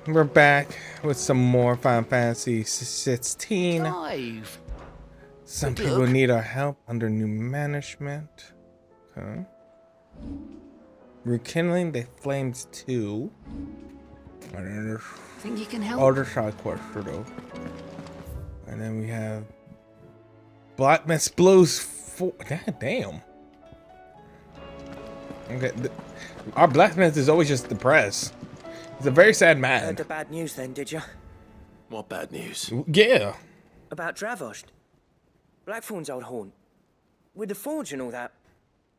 We're back with some more Final Fantasy 16. Dive. Some Good people luck. need our help under new management. Okay. Rekindling the Flames 2. Think you can help? Other side quest, though. And then we have Blackmist Blues 4. God damn. Okay. Our Blacksmith is always just depressed. He's a very sad man. Heard the bad news then, did you? What bad news? Yeah. About Dravost. Blackthorn's old haunt. With the forge and all that.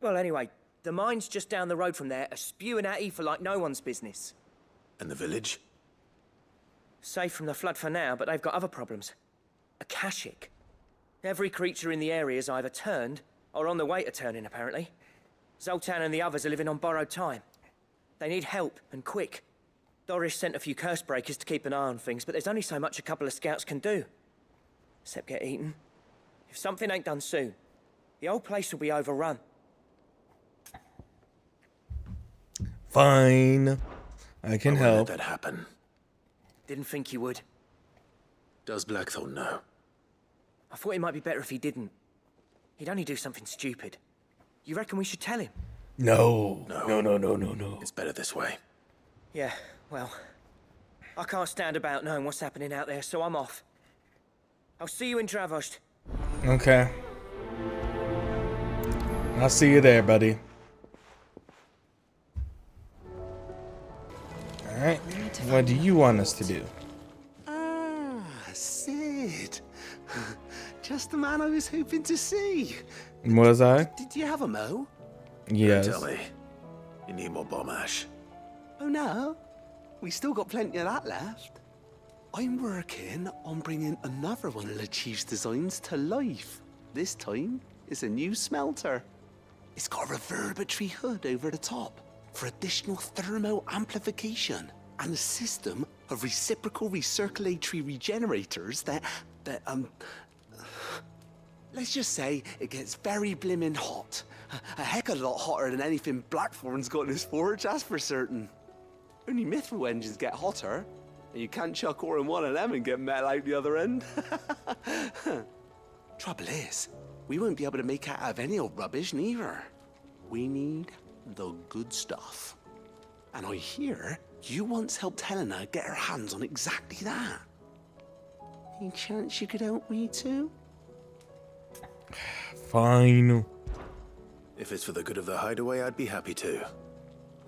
Well, anyway, the mines just down the road from there are spewing at ether like no one's business. And the village? Safe from the flood for now, but they've got other problems. Akashic. Every creature in the area is either turned or on the way to turning, apparently. Zoltan and the others are living on borrowed time. They need help, and quick. Doris sent a few curse breakers to keep an eye on things, but there's only so much a couple of scouts can do. Except get eaten. If something ain't done soon, the whole place will be overrun. Fine. I can I won't help. let that happen. Didn't think you would. Does Blackthorn know? I thought it might be better if he didn't. He'd only do something stupid. You reckon we should tell him? No. No. No. It's better this way. Yeah, well, I can't stand about knowing what's happening out there, so I'm off. I'll see you in Dravost. Okay. I'll see you there, buddy. Alright. What do you want us to do? Ah, Sid. Just the man I was hoping to see. Was I? Did you have a mo? Yes. Tell me. You need more bomb ash. Oh no, we still got plenty of that left. I'm working on bringing another one of the Chief's designs to life. This time, it's a new smelter. It's got a reverberatory hood over the top for additional thermal amplification and a system of reciprocal recirculatory regenerators that let's just say it gets very blimmin' hot. A heck of a lot hotter than anything Blackthorn's got in his forge, that's for certain. Only mithril engines get hotter, and you can't chuck ore in one of them and get metal out the other end. Trouble is, we won't be able to make out of any old rubbish neither. We need the good stuff. And I hear you once helped Helena get her hands on exactly that. Any chance you could help me too? Fine. If it's for the good of the hideaway, I'd be happy to.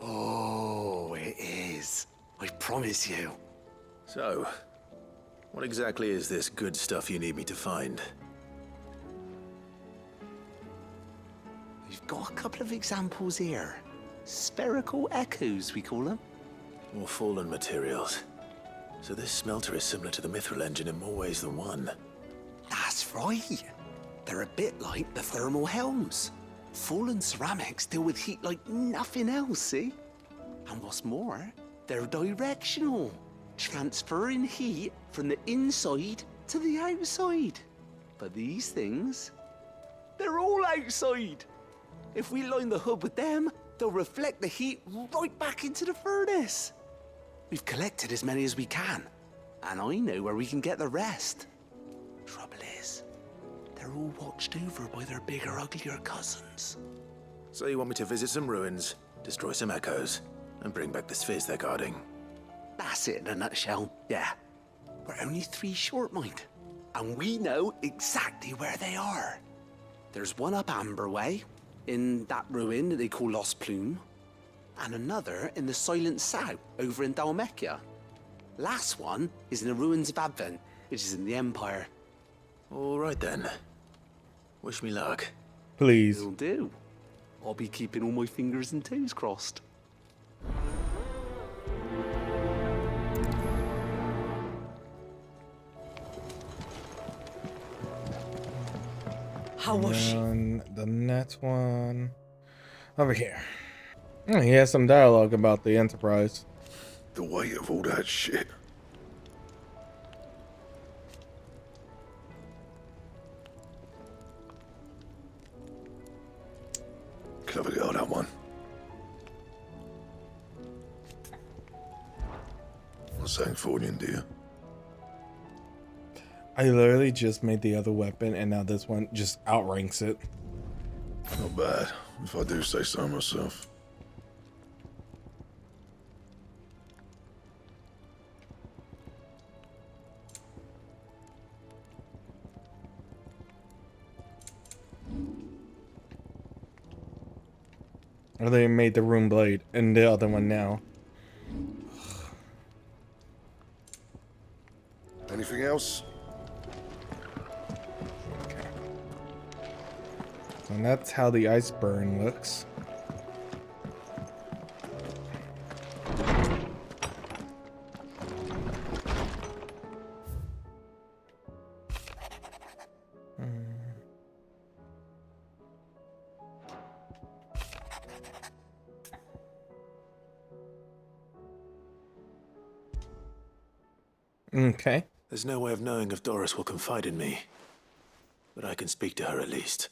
Oh, it is. I promise you. So, what exactly is this good stuff you need me to find? We've got a couple of examples here. Spherical echoes, we call them. More fallen materials. So this smelter is similar to the mithril engine in more ways than one. That's right. They're a bit like the thermal helms. Fallen ceramics deal with heat like nothing else, see? And what's more, they're directional, transferring heat from the inside to the outside. But these things, they're all outside. If we line the hood with them, they'll reflect the heat right back into the furnace. We've collected as many as we can, and I know where we can get the rest. Trouble is, they're all watched over by their bigger, uglier cousins. So you want me to visit some ruins, destroy some echoes, and bring back the spheres they're guarding? That's it in a nutshell, yeah. We're only 3 short, mind, and we know exactly where they are. There's one up Amber Way, in that ruin that they call Lost Plume, and another in the Silent South, over in Dalmekia. Last one is in the ruins of Advent, which is in the Empire. All right then. Wish me luck. Please. Will do. I'll be keeping all my fingers and toes crossed. How was she? And the next one over here. He has some dialogue about the Enterprise. The weight of all that shit. Clever girl, that one. Zangforian, do you? I literally just made the other weapon, and now this one just outranks it. Not bad, if I do say so myself. Or they made the rune blade and the other one now. Anything else? Okay. And that's how the ice burn looks. Okay. There's no way of knowing if Doris will confide in me, but I can speak to her at least.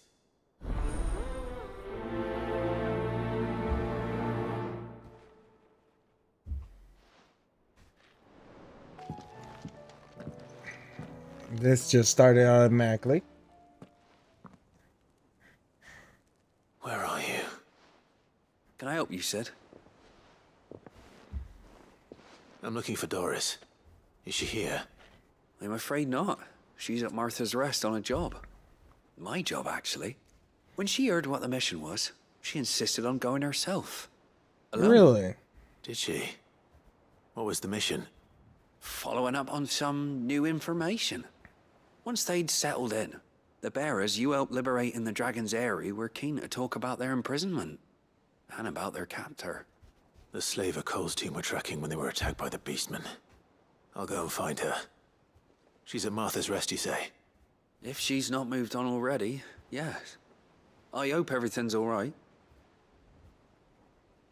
This just started automatically. Where are you? Can I help you, Sid? I'm looking for Doris. Is she here? I'm afraid not. She's at Martha's Rest on a job. My job, actually. When she heard what the mission was, she insisted on going herself. Alone. Really? Did she? What was the mission? Following up on some new information. Once they'd settled in, the bearers you helped liberate in the Dragon's Eyrie were keen to talk about their imprisonment. And about their captor. The slaver Cole's team were tracking when they were attacked by the Beastmen. I'll go and find her. She's at Martha's Rest, you say? If she's not moved on already, yes. I hope everything's all right.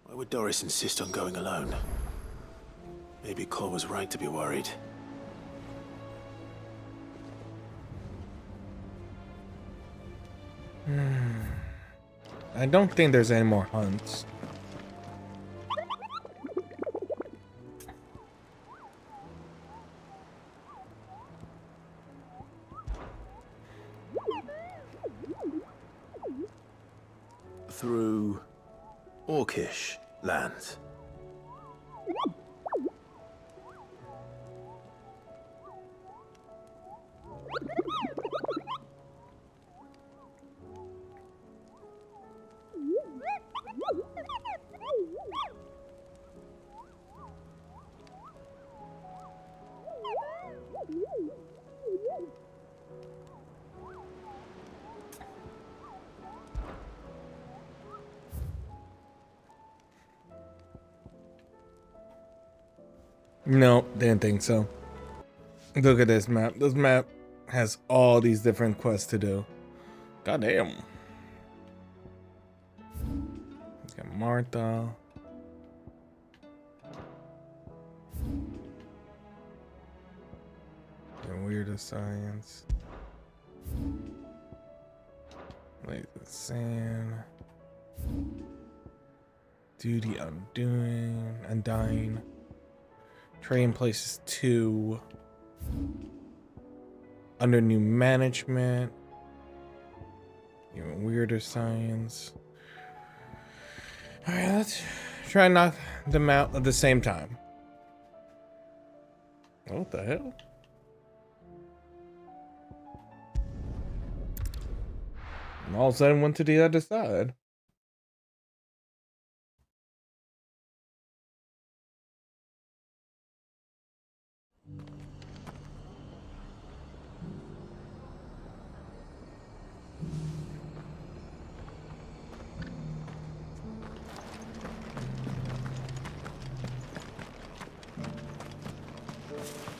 Why would Doris insist on going alone? Maybe Cole was right to be worried. I don't think there's any more hunts. Through Orcish lands. No, didn't think so. Look at this map. This map has all these different quests to do. Goddamn. Let's get Martha. And Weirder Science. Wait, the Sand. Duty Undying. Trading Places 2. Under New Management. Even Weirder Science. Alright, let's try and knock them out at the same time. What the hell? And all of a sudden went to the other side.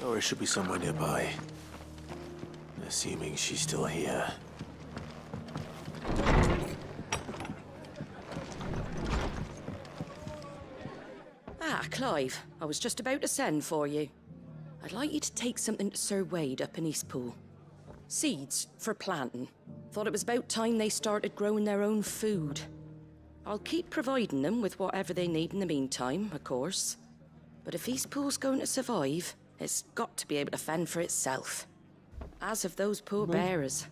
Doris should be somewhere nearby. Assuming she's still here. Ah, Clive, I was just about to send for you. I'd like you to take something to Sir Wade up in Eastpool. Seeds for planting. Thought it was about time they started growing their own food. I'll keep providing them with whatever they need in the meantime, of course. But if East Pool's going to survive, it's got to be able to fend for itself. As have those poor bearers.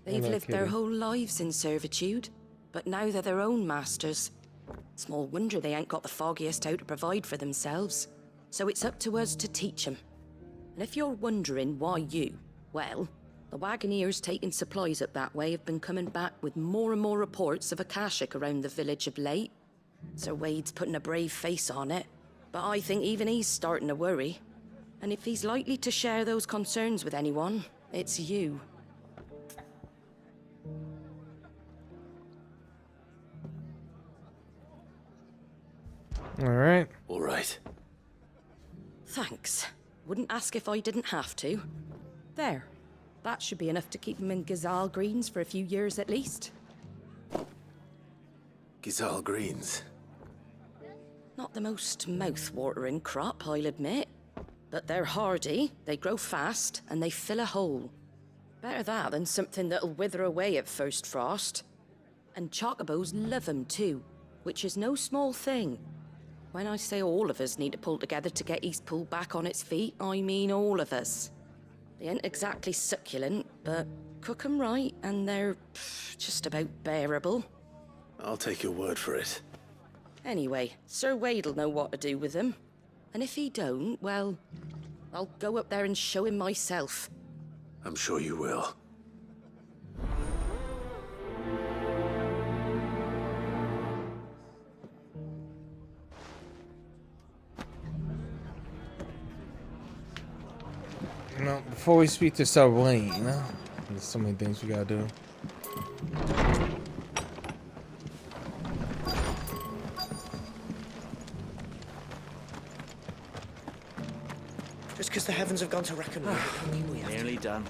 They've not lived their kidding. whole lives in servitude, but now they're their own masters. Small wonder they ain't got the foggiest how to provide for themselves. So it's up to us to teach them. And if you're wondering why you, well, the Wagoneers taking supplies up that way have been coming back with more and more reports of Akashic around the village of late. Sir Wade's putting a brave face on it, but I think even he's starting to worry. And if he's likely to share those concerns with anyone, it's you. All right. All right. Thanks. Wouldn't ask if I didn't have to. There. That should be enough to keep him in Gazal Greens for a few years at least. Gizal Greens. Not the most mouth-watering crop, I'll admit. But they're hardy, they grow fast, and they fill a hole. Better that than something that'll wither away at first frost. And chocobos love 'em too, which is no small thing. When I say all of us need to pull together to get Eastpool back on its feet, I mean all of us. They ain't exactly succulent, but cook 'em right, and they're just about bearable. I'll take your word for it. Anyway, Sir Wade'll know what to do with them. And if he don't, well, I'll go up there and show him myself. I'm sure you will. No, before we speak to Sir Wayne, there's so many things we gotta do. Just because the heavens have gone to reckon with it, we have to. Nearly done.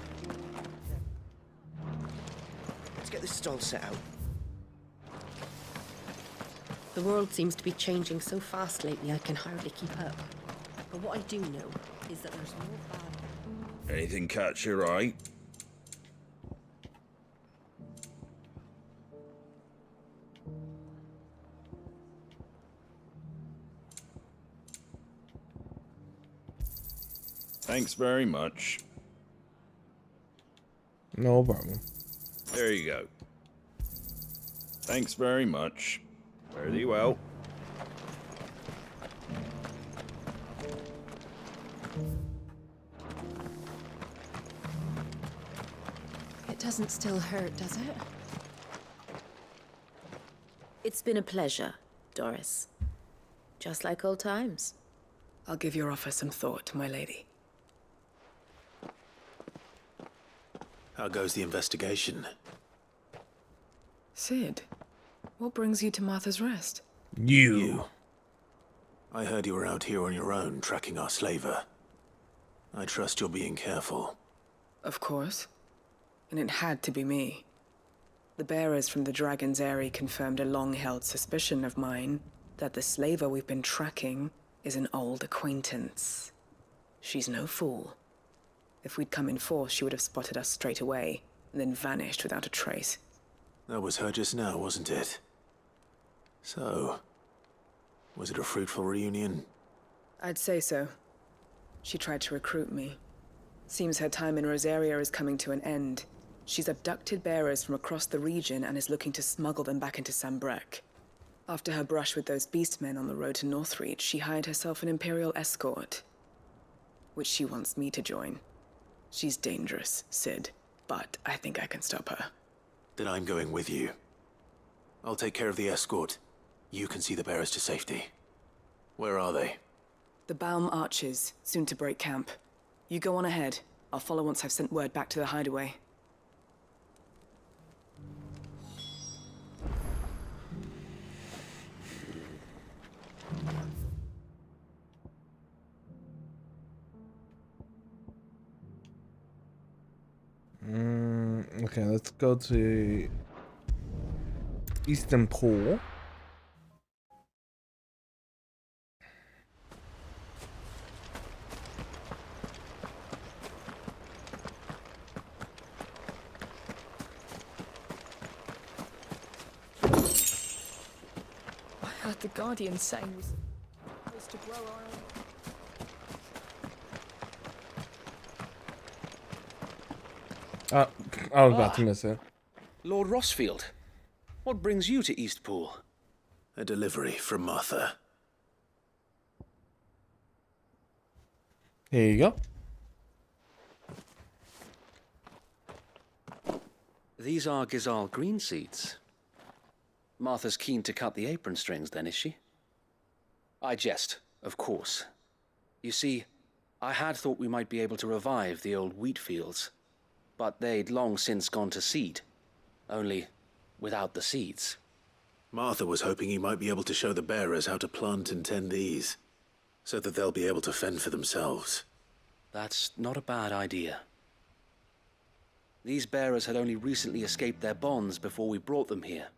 Let's get this stall set out. The world seems to be changing so fast lately I can hardly keep up. But what I do know is that there's more bad... Anything catch your eye? Thanks very much. No problem. There you go. Thanks very much. Fare thee well. It doesn't still hurt, does it? It's been a pleasure, Doris. Just like old times. I'll give your offer some thought, my lady. How goes the investigation? Sid, what brings you to Martha's Rest? You. I heard you were out here on your own, tracking our slaver. I trust you're being careful. Of course. And it had to be me. The bearers from the Dragon's Eyrie confirmed a long-held suspicion of mine that the slaver we've been tracking is an old acquaintance. She's no fool. If we'd come in force, she would have spotted us straight away, and then vanished without a trace. That was her just now, wasn't it? So, was it a fruitful reunion? I'd say so. She tried to recruit me. Seems her time in Rosaria is coming to an end. She's abducted bearers from across the region and is looking to smuggle them back into Sambrek. After her brush with those beastmen on the road to Northreach, she hired herself an Imperial escort, which she wants me to join. She's dangerous, Sid, but I think I can stop her. Then I'm going with you. I'll take care of the escort. You can see the bearers to safety. Where are they? The Baum Archers, soon to break camp. You go on ahead. I'll follow once I've sent word back to the hideaway. Okay, let's go to Eastern Pool. I heard the Guardian saying us to grow our own. I was about to miss it. Lord Rossfield, what brings you to Eastpool? A delivery from Martha. Here you go. These are Gizal green seeds. Martha's keen to cut the apron strings then, is she? I jest, of course. You see, I had thought we might be able to revive the old wheat fields, but they'd long since gone to seed, only without the seeds. Martha was hoping you might be able to show the bearers how to plant and tend these, so that they'll be able to fend for themselves. That's not a bad idea. These bearers had only recently escaped their bonds before we brought them here.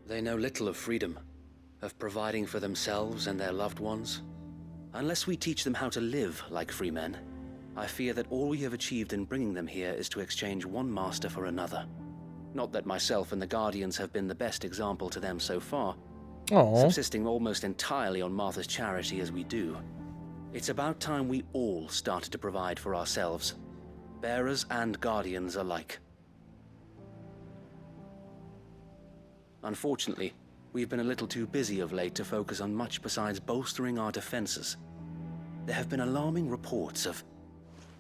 They know little of freedom, of providing for themselves and their loved ones. Unless we teach them how to live like free men, I fear that all we have achieved in bringing them here is to exchange one master for another. Not that myself and the Guardians have been the best example to them so far, subsisting almost entirely on Martha's charity as we do. It's about time we all started to provide for ourselves, bearers and Guardians alike. Unfortunately, we've been a little too busy of late to focus on much besides bolstering our defenses. There have been alarming reports of...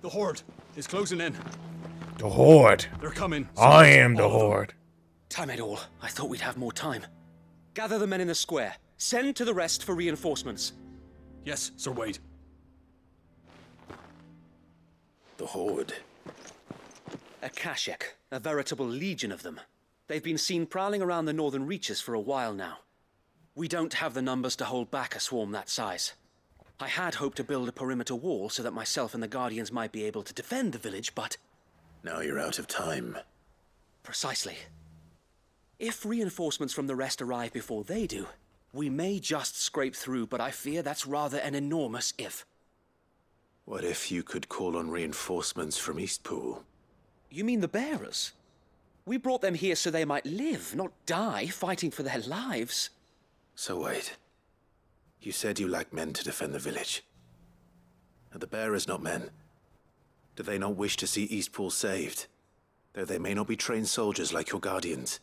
The Horde is closing in. The Horde. They're coming. I am the Horde. Time it all. I thought we'd have more time. Gather the men in the square. Send to the rest for reinforcements. Yes, Sir Wade. The Horde. A Kashek, a veritable legion of them. They've been seen prowling around the northern reaches for a while now. We don't have the numbers to hold back a swarm that size. I had hoped to build a perimeter wall so that myself and the Guardians might be able to defend the village, but... Now you're out of time. Precisely. If reinforcements from the rest arrive before they do, we may just scrape through, but I fear that's rather an enormous if. What if you could call on reinforcements from Eastpool? You mean the bearers? We brought them here so they might live, not die fighting for their lives. So wait. You said you lack men to defend the village. Are the bearers not men? Do they not wish to see Eastpool saved? Though they may not be trained soldiers like your Guardians.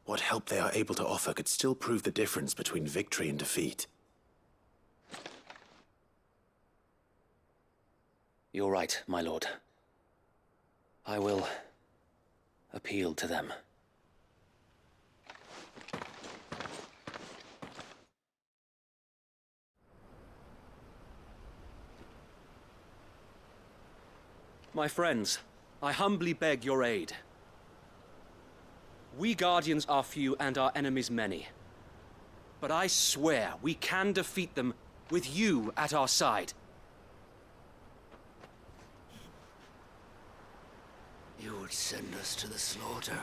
What help they are able to offer could still prove the difference between victory and defeat. You're right, my lord. I will appeal to them. My friends, I humbly beg your aid. We Guardians are few and our enemies many. But I swear we can defeat them with you at our side. You would send us to the slaughter,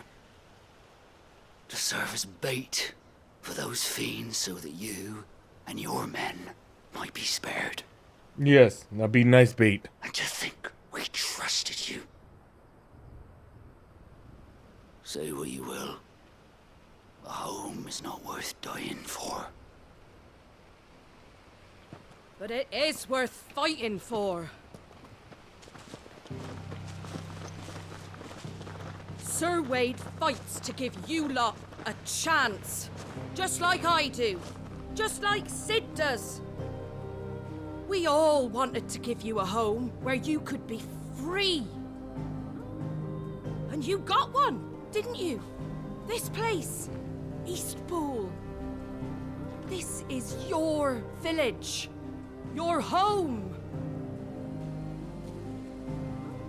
to serve as bait for those fiends so that you and your men might be spared. Yes, that'd be nice bait. And to think we trusted you. Say what you will, a home is not worth dying for. But it is worth fighting for. Sir Wade fights to give you lot a chance. Just like I do. Just like Sid does. We all wanted to give you a home where you could be free. And you got one, didn't you? This place, Eastpool. This is your village. Your home.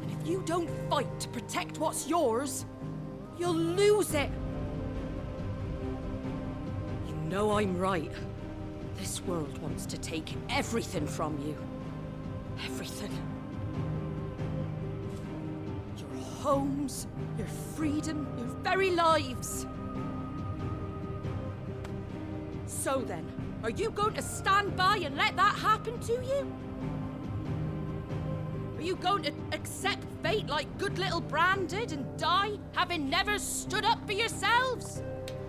And if you don't fight to protect what's yours, you'll lose it. You know I'm right. This world wants to take everything from you. Everything. Your homes, your freedom, your very lives. So then, are you going to stand by and let that happen to you? Are you going to accept fate like good little Bran did and die, having never stood up for yourselves?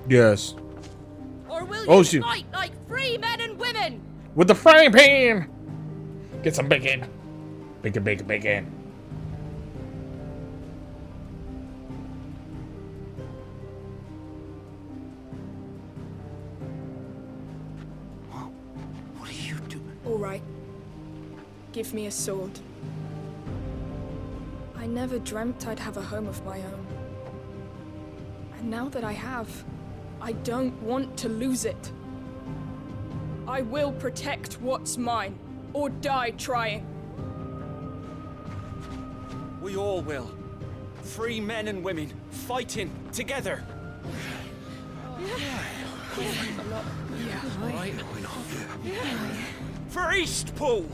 Yes. Or will you fight like free with the frying pan. Get some bacon. Bacon, bacon, bacon. What are you doing? All right. Give me a sword. I never dreamt I'd have a home of my own. And now that I have, I don't want to lose it. I will protect what's mine, or die trying. We all will. Free men and women, fighting together. For Eastpool!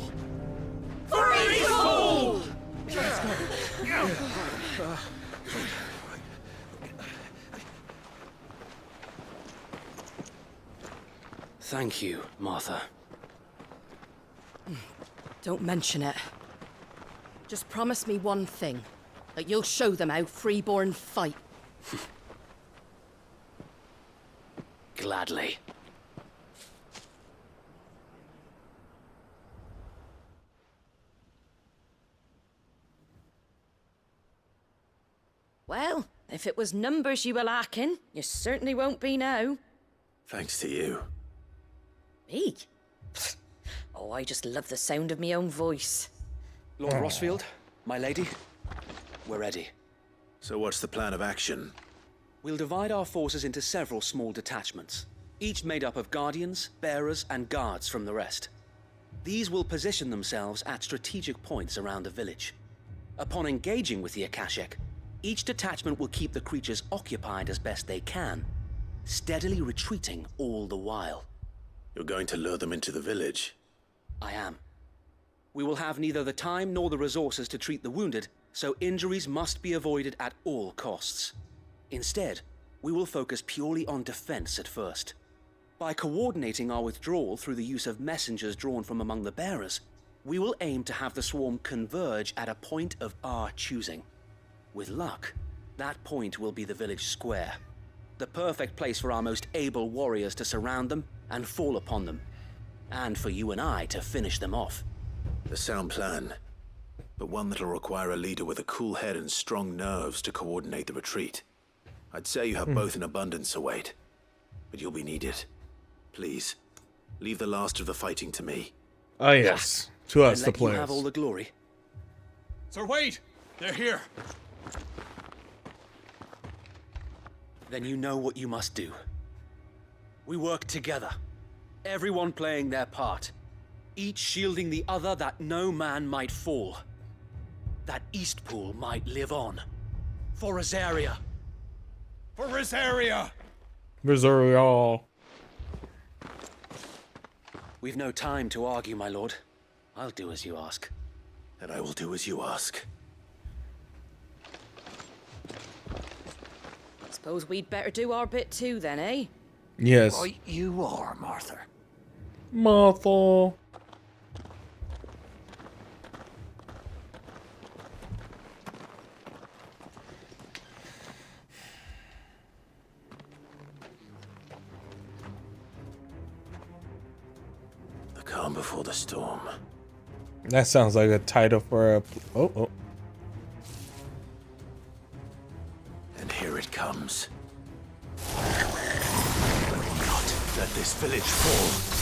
For Eastpool! Thank you, Martha. Don't mention it. Just promise me one thing. That you'll show them how freeborn fight. Gladly. Well, if it was numbers you were lacking, you certainly won't be now. Thanks to you. Me? Oh, I just love the sound of my own voice. Lord Rossfield, my lady, we're ready. So what's the plan of action? We'll divide our forces into several small detachments, each made up of guardians, bearers, and guards from the rest. These will position themselves at strategic points around the village. Upon engaging with the Akashic, each detachment will keep the creatures occupied as best they can, steadily retreating all the while. You're going to lure them into the village? I am. We will have neither the time nor the resources to treat the wounded, so injuries must be avoided at all costs. Instead, we will focus purely on defense at first. By coordinating our withdrawal through the use of messengers drawn from among the bearers, we will aim to have the swarm converge at a point of our choosing. With luck, that point will be the village square, the perfect place for our most able warriors to surround them and fall upon them, and for you and I to finish them off. A sound plan, but one that'll require a leader with a cool head and strong nerves to coordinate the retreat. I'd say you have both in abundance, Sir Wade, but you'll be needed. Please, leave the last of the fighting to me. Oh yes, to us, the And let you players. have all the glory. Sir Wade, they're here. Then you know what you must do. We work together, everyone playing their part, each shielding the other that no man might fall, that Eastpool might live on. For Rosaria. For Rosaria! Missouri. We've no time to argue, my lord. I'll do as you ask. And I will do as you ask. Suppose we'd better do our bit too then, eh? Yes. Right you are, Martha. Martha. The calm before the storm. That sounds like a title for a. Oh. And here it comes. I will not let this village fall.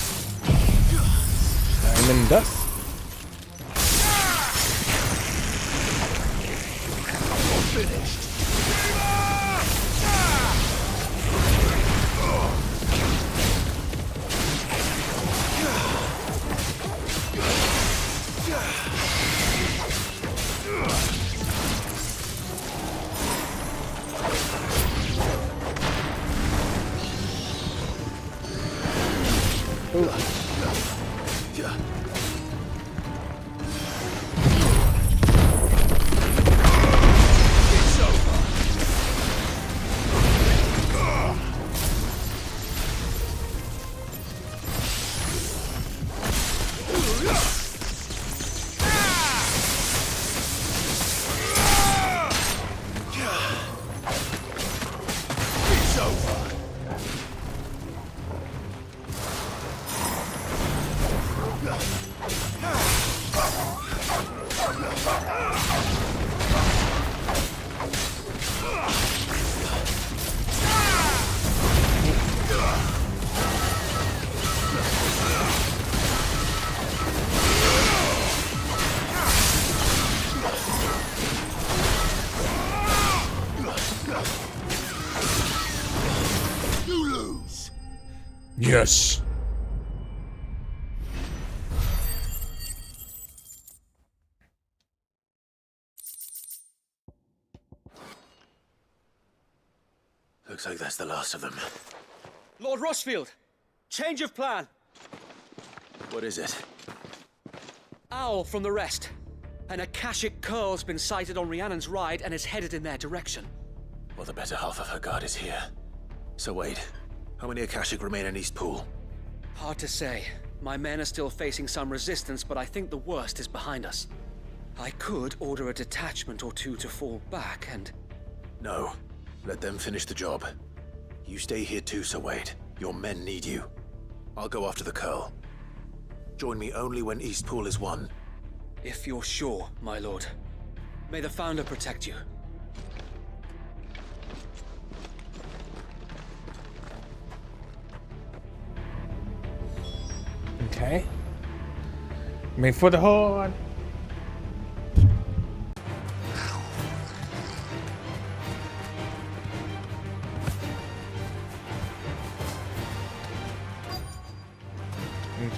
Diamond dust. Finished. Yes. Looks like that's the last of them. Lord Rossfield, change of plan. What is it? Owl from the rest. An Akashic curl's been sighted on Rhiannon's ride and is headed in their direction. Well, the better half of her guard is here. So wait, how many Akashic remain in East Pool? Hard to say. My men are still facing some resistance, but I think the worst is behind us. I could order a detachment or two to fall back and... No. Let them finish the job. You stay here too, Sir Wade. Your men need you. I'll go after the curl. Join me only when East Pool is won. If you're sure, my lord. May the Founder protect you. Okay. Made for the horde.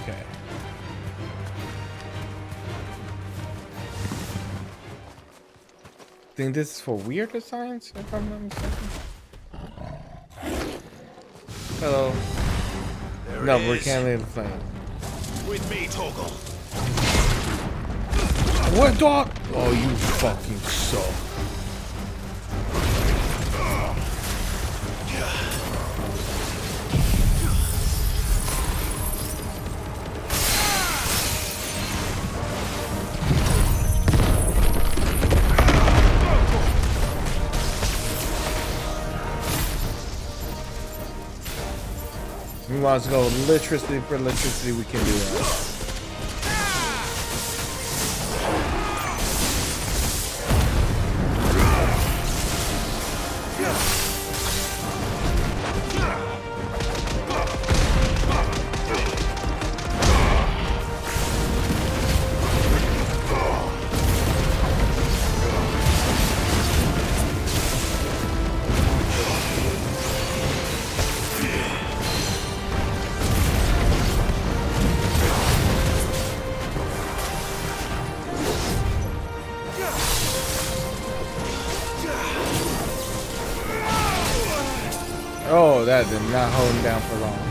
Okay. Think this is for weird science, if I'm not mistaken. Hello. No, we can't leave the flame. With me, Torgal. What dog? Oh, you fucking suck. We want to go electricity for electricity, we can do that. Oh, that did not hold him down for long.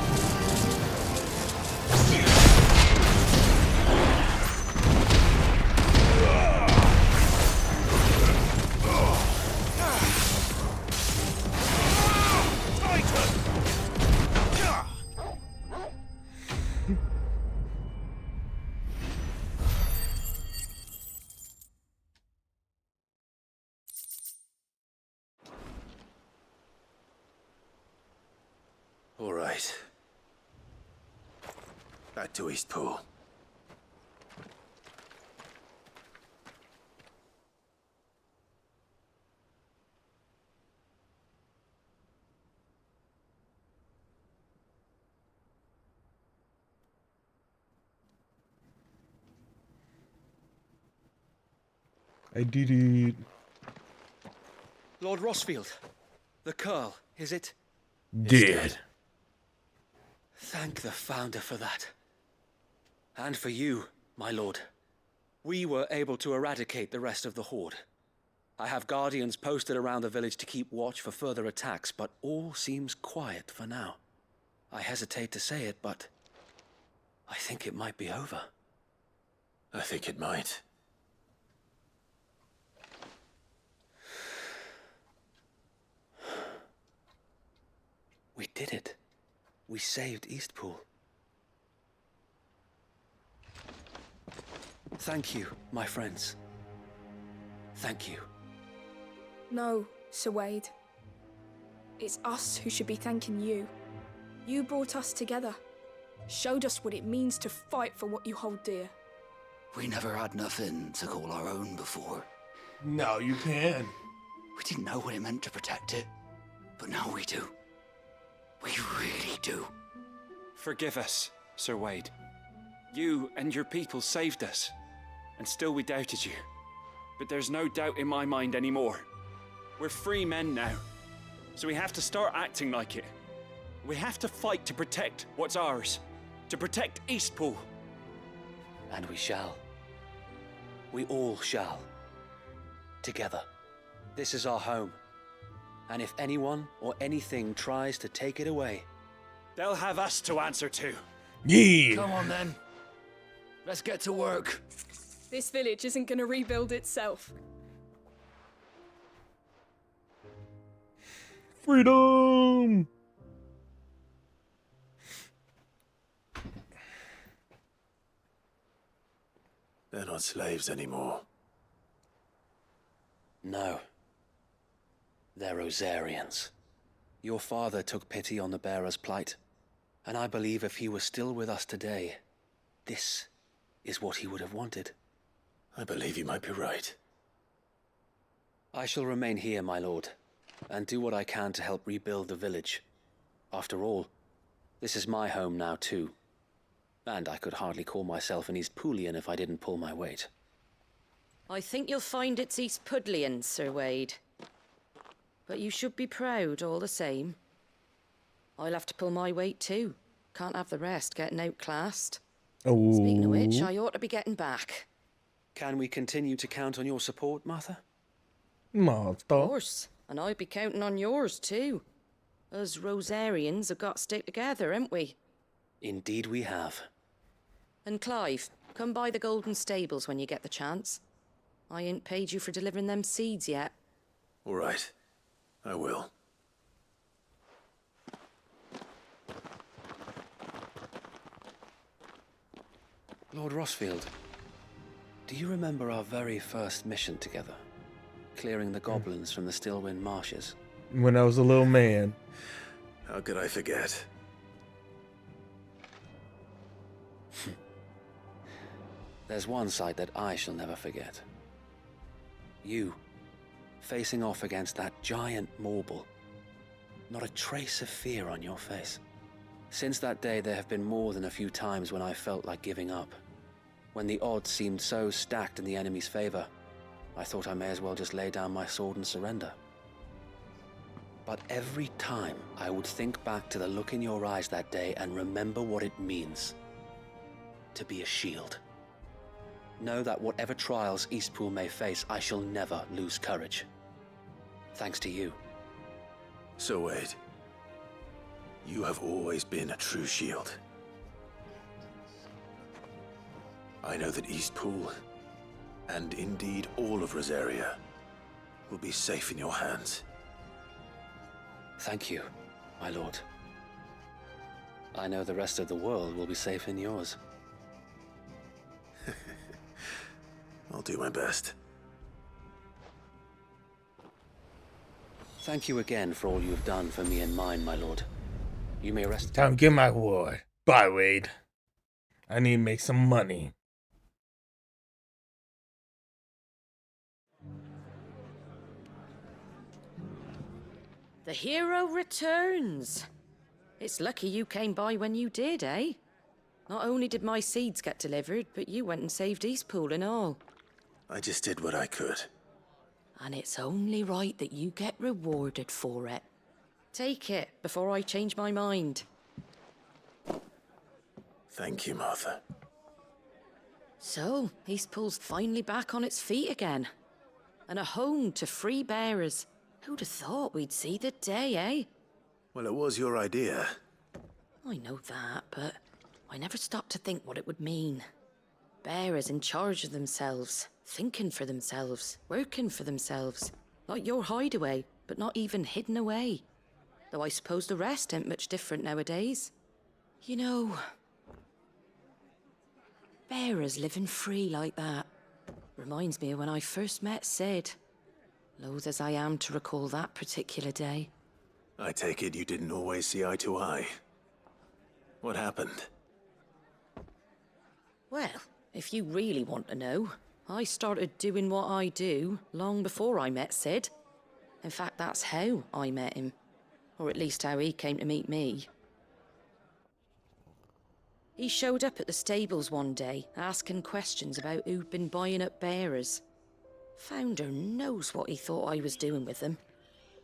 All right. Back to East Pool. I did it. Lord Rossfield, the curl, is it? Dead. Thank the Founder for that. And for you, my lord. We were able to eradicate the rest of the Horde. I have guardians posted around the village to keep watch for further attacks, but all seems quiet for now. I hesitate to say it, but I think it might be over. I think it might. We did it. We saved Eastpool. Thank you, my friends. Thank you. No, Sir Wade. It's us who should be thanking you. You brought us together. Showed us what it means to fight for what you hold dear. We never had nothing to call our own before. No, you can. We didn't know what it meant to protect it, but now we do. We really do. Forgive us, Sir Wade. You and your people saved us, and still we doubted you. But there's no doubt in my mind anymore. We're free men now, so we have to start acting like it. We have to fight to protect what's ours. To protect Eastpool. And we shall. We all shall. Together. This is our home. And if anyone or anything tries to take it away, they'll have us to answer to. Yeah. Come on then. Let's get to work. This village isn't gonna rebuild itself. Freedom. They're not slaves anymore. No. They're Rosarians. Your father took pity on the bearer's plight, and I believe if he was still with us today, this is what he would have wanted. I believe you might be right. I shall remain here, my lord, and do what I can to help rebuild the village. After all, this is my home now too, and I could hardly call myself an Eastpoolian if I didn't pull my weight. I think you'll find it's East Pudlian, Sir Wade. But you should be proud all the same. I'll have to pull my weight too. Can't have the rest getting outclassed. Oh. Speaking of which, I ought to be getting back. Can we continue to count on your support, Martha? Of course. And I'd be counting on yours too. Us Rosarians have got to stick together, haven't we? Indeed we have. And Clive, come by the Golden Stables when you get the chance. I ain't paid you for delivering them seeds yet. All right. I will. Lord Rossfield, do you remember our very first mission together? Clearing the goblins from the Stillwind Marshes? When I was a little man. How could I forget? There's one sight that I shall never forget. You, facing off against that giant Morble. Not a trace of fear on your face. Since that day, there have been more than a few times when I felt like giving up. When the odds seemed so stacked in the enemy's favor, I thought I may as well just lay down my sword and surrender. But every time, I would think back to the look in your eyes that day and remember what it means to be a shield. Know that whatever trials Eastpool may face, I shall never lose courage. Thanks to you. So Wade, you have always been a true shield. I know that Eastpool, and indeed all of Rosaria, will be safe in your hands. Thank you, my lord. I know the rest of the world will be safe in yours. I'll do my best. Thank you again for all you've done for me and mine, my lord. You may rest. Time to get my ward. Bye, Wade. I need to make some money. The hero returns. It's lucky you came by when you did, eh? Not only did my seeds get delivered, but you went and saved Eastpool and all. I just did what I could. And it's only right that you get rewarded for it. Take it before I change my mind. Thank you, Martha. So, Eastpool's finally back on its feet again. And a home to free bearers. Who'd have thought we'd see the day, eh? Well, it was your idea. I know that, but I never stopped to think what it would mean. Bearers in charge of themselves, thinking for themselves, working for themselves. Like your hideaway, but not even hidden away. Though I suppose the rest ain't much different nowadays. You know, bearers living free like that reminds me of when I first met Sid. Loath as I am to recall that particular day. I take it you didn't always see eye to eye. What happened? Well, if you really want to know, I started doing what I do long before I met Sid. In fact, that's how I met him. Or at least how he came to meet me. He showed up at the stables one day, asking questions about who'd been buying up bearers. Founder knows what he thought I was doing with them.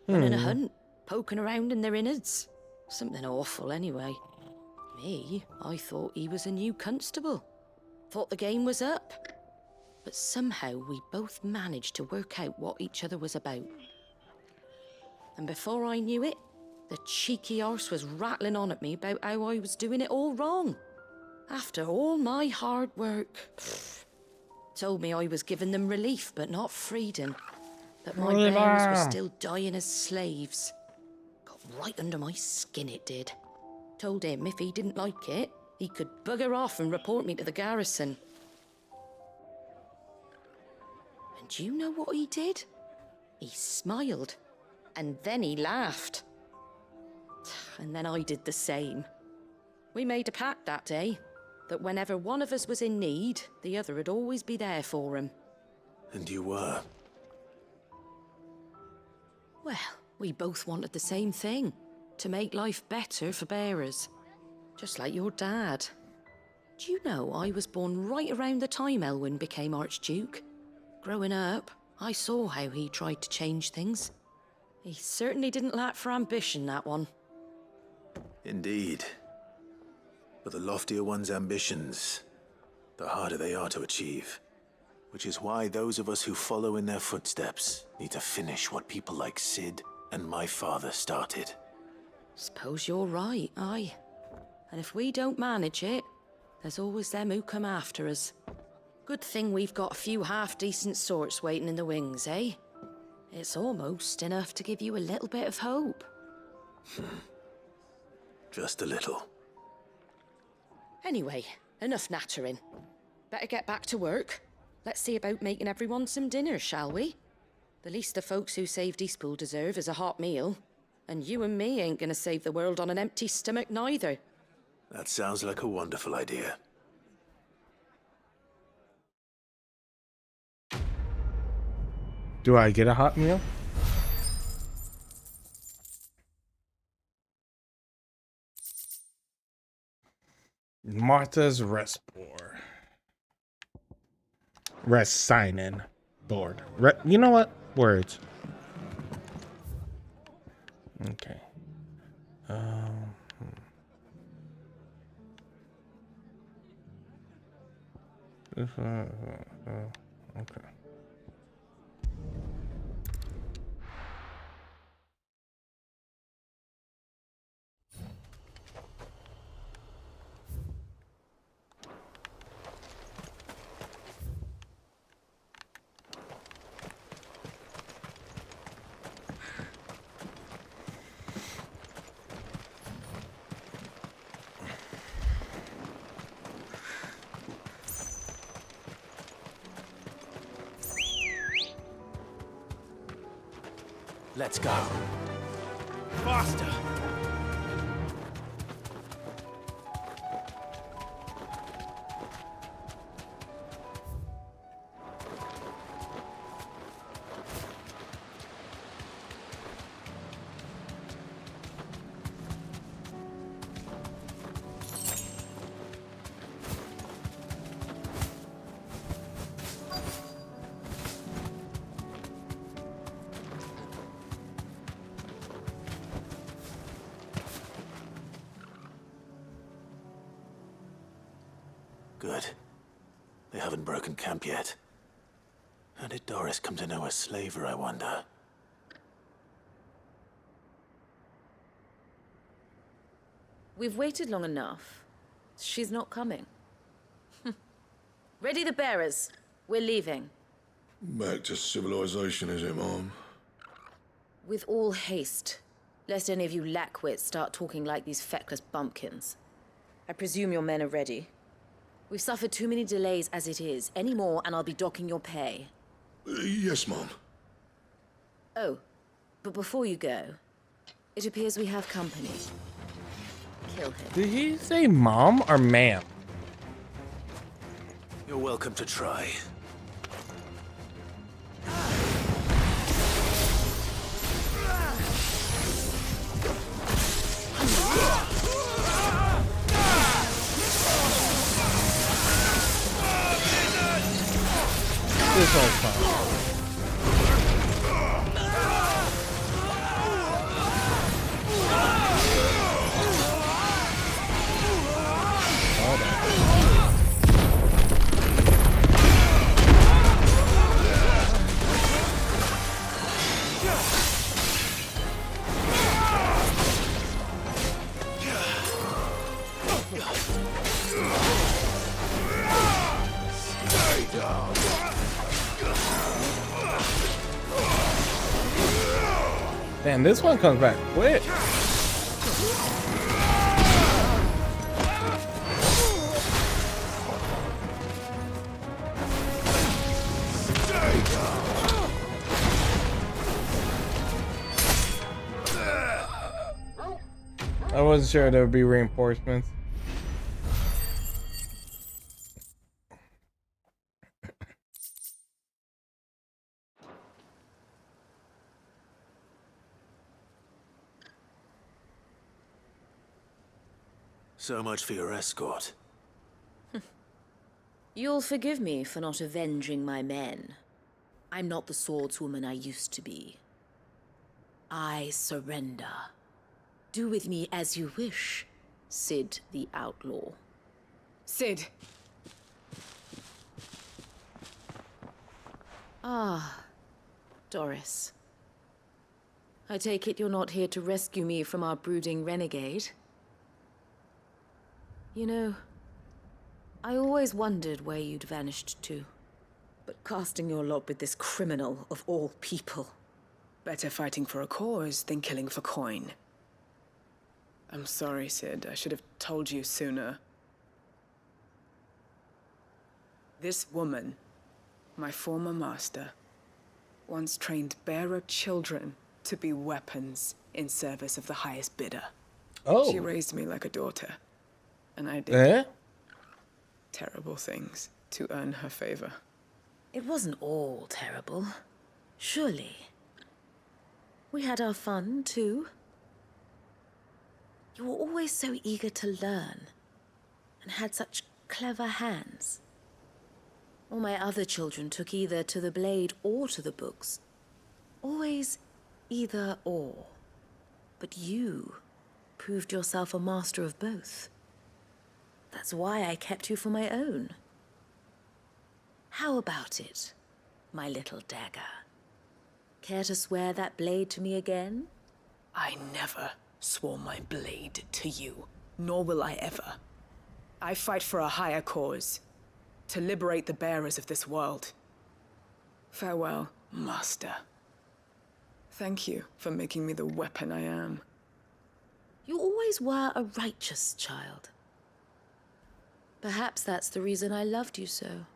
Running a hunt, poking around in their innards. Something awful, anyway. Me, I thought he was a new constable. Thought the game was up. But somehow we both managed to work out what each other was about. And before I knew it, the cheeky arse was rattling on at me about how I was doing it all wrong. After all my hard work. Told me I was giving them relief, but not freedom. That my bears were still dying as slaves. Got right under my skin, it did. Told him if he didn't like it, he could bugger off and report me to the garrison. And do you know what he did? He smiled, and then he laughed. And then I did the same. We made a pact that day, that whenever one of us was in need, the other would always be there for him. And you were? Well, we both wanted the same thing. To make life better for bearers. Just like your dad. Do you know I was born right around the time Elwyn became Archduke? Growing up, I saw how he tried to change things. He certainly didn't lack for ambition, that one. Indeed. But the loftier one's ambitions, the harder they are to achieve. Which is why those of us who follow in their footsteps need to finish what people like Sid and my father started. Suppose you're right, aye. And if we don't manage it, there's always them who come after us. Good thing we've got a few half-decent sorts waiting in the wings, eh? It's almost enough to give you a little bit of hope. Just a little. Anyway, enough nattering. Better get back to work. Let's see about making everyone some dinner, shall we? The least the folks who saved Eastpool deserve is a hot meal. And you and me ain't gonna save the world on an empty stomach neither. That sounds like a wonderful idea. Do I get a hot meal? Martha's rest board. Rest sign-in board. You know what? Words. Okay. Okay. Let's go. Faster! Good. They haven't broken camp yet. How did Doris come to know a slaver, I wonder? We've waited long enough. She's not coming. Ready the bearers. We're leaving. Back to civilization, is it, Mom? With all haste, lest any of you lackwits start talking like these feckless bumpkins. I presume your men are ready. We've suffered too many delays as it is. Any more, and I'll be docking your pay. Yes, Mom. Oh, but before you go, it appears we have company. Kill him. Did he say mom or ma'am? You're welcome to try. This old fun. Stay down. Damn, this one comes back quick. I wasn't sure there would be reinforcements. So much for your escort. You'll forgive me for not avenging my men. I'm not the swordswoman I used to be. I surrender. Do with me as you wish, Sid the Outlaw. Sid. Ah, Doris. I take it you're not here to rescue me from our brooding renegade? You know, I always wondered where you'd vanished to. But casting your lot with this criminal of all people. Better fighting for a cause than killing for coin. I'm sorry, Sid. I should have told you sooner. This woman, my former master, once trained bearer children to be weapons in service of the highest bidder. Oh. She raised me like a daughter, and I did terrible things to earn her favor. It wasn't all terrible, surely. We had our fun, too. You were always so eager to learn, and had such clever hands. All my other children took either to the blade or to the books. Always either or. But you proved yourself a master of both. That's why I kept you for my own. How about it, my little dagger? Care to swear that blade to me again? I never swore my blade to you, nor will I ever. I fight for a higher cause, to liberate the bearers of this world. Farewell, Master. Thank you for making me the weapon I am. You always were a righteous child. Perhaps that's the reason I loved you so.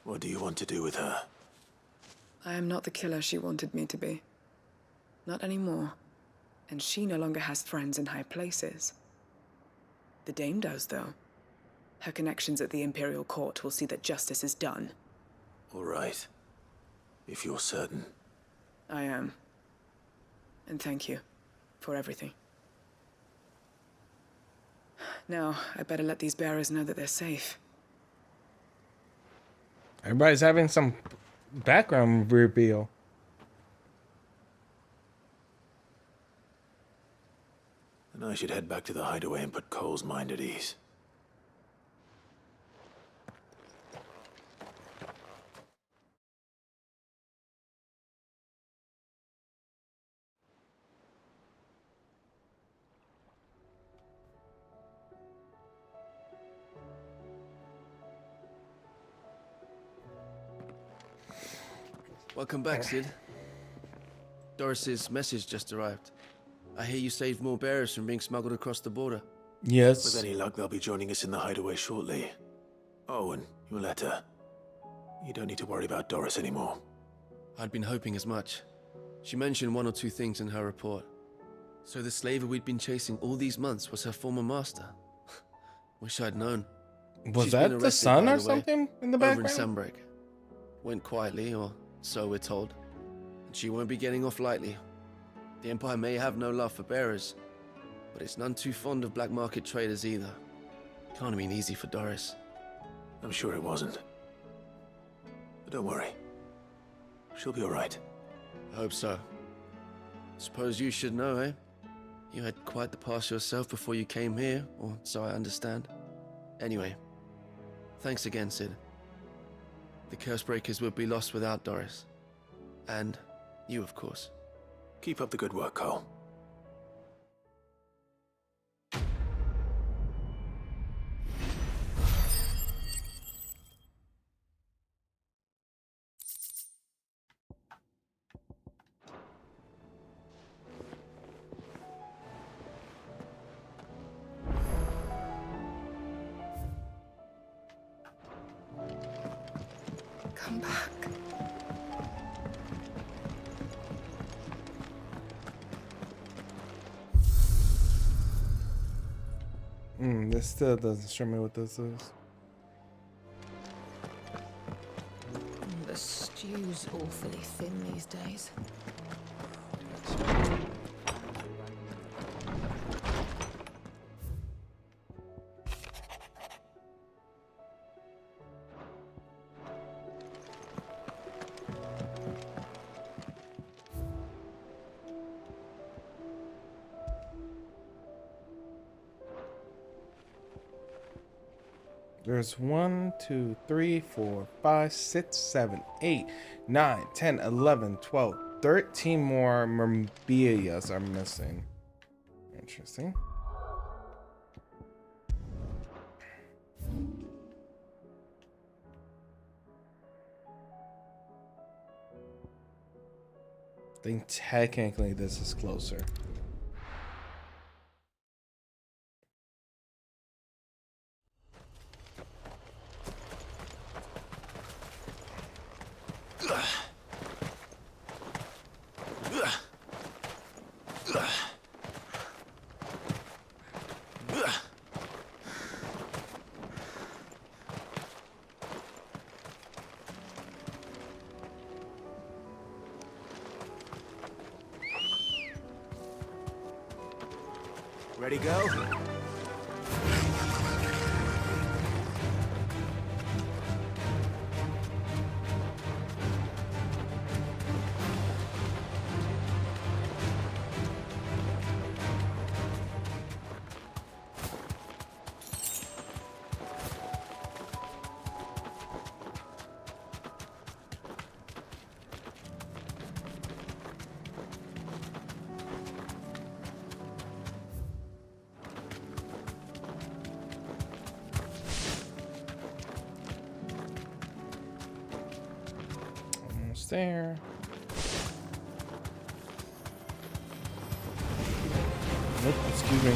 What do you want to do with her? I am not the killer she wanted me to be. Not anymore. And she no longer has friends in high places. The Dame does, though. Her connections at the Imperial Court will see that justice is done. All right. If you're certain. I am. And thank you for everything. Now, I better let these bearers know that they're safe. Everybody's having some background reveal. And I should head back to the hideaway and put Cole's mind at ease. Welcome back, Sid. Doris's message just arrived. I hear you saved more bearers from being smuggled across the border. Yes. With any luck, they'll be joining us in the hideaway shortly. Oh, and your letter. You don't need to worry about Doris anymore. I'd been hoping as much. She mentioned one or two things in her report. So the slaver we'd been chasing all these months was her former master. Wish I'd known. Was She's that been the arrested, son by or the way, something in the over in background? Sunbreak. Went quietly, or so we're told. And she won't be getting off lightly. The Empire may have no love for bearers, but it's none too fond of black market traders either. Can't have been easy for Doris. I'm sure it wasn't. But don't worry. She'll be all right. I hope so. Suppose you should know, eh? You had quite the past yourself before you came here, or so I understand. Anyway, thanks again, Sid. The Cursebreakers would be lost without Doris. And You, of course. Keep up the good work, Cole. Come back. This still doesn't show me what this is. The stew's awfully thin these days. There's 1, 2, 3, 4, 5, 6, 7, 8, 9, 10, 11, 12, 13 more Merbias are missing. Interesting. I think technically this is closer. Ready, go? Almost there. Nope, excuse me.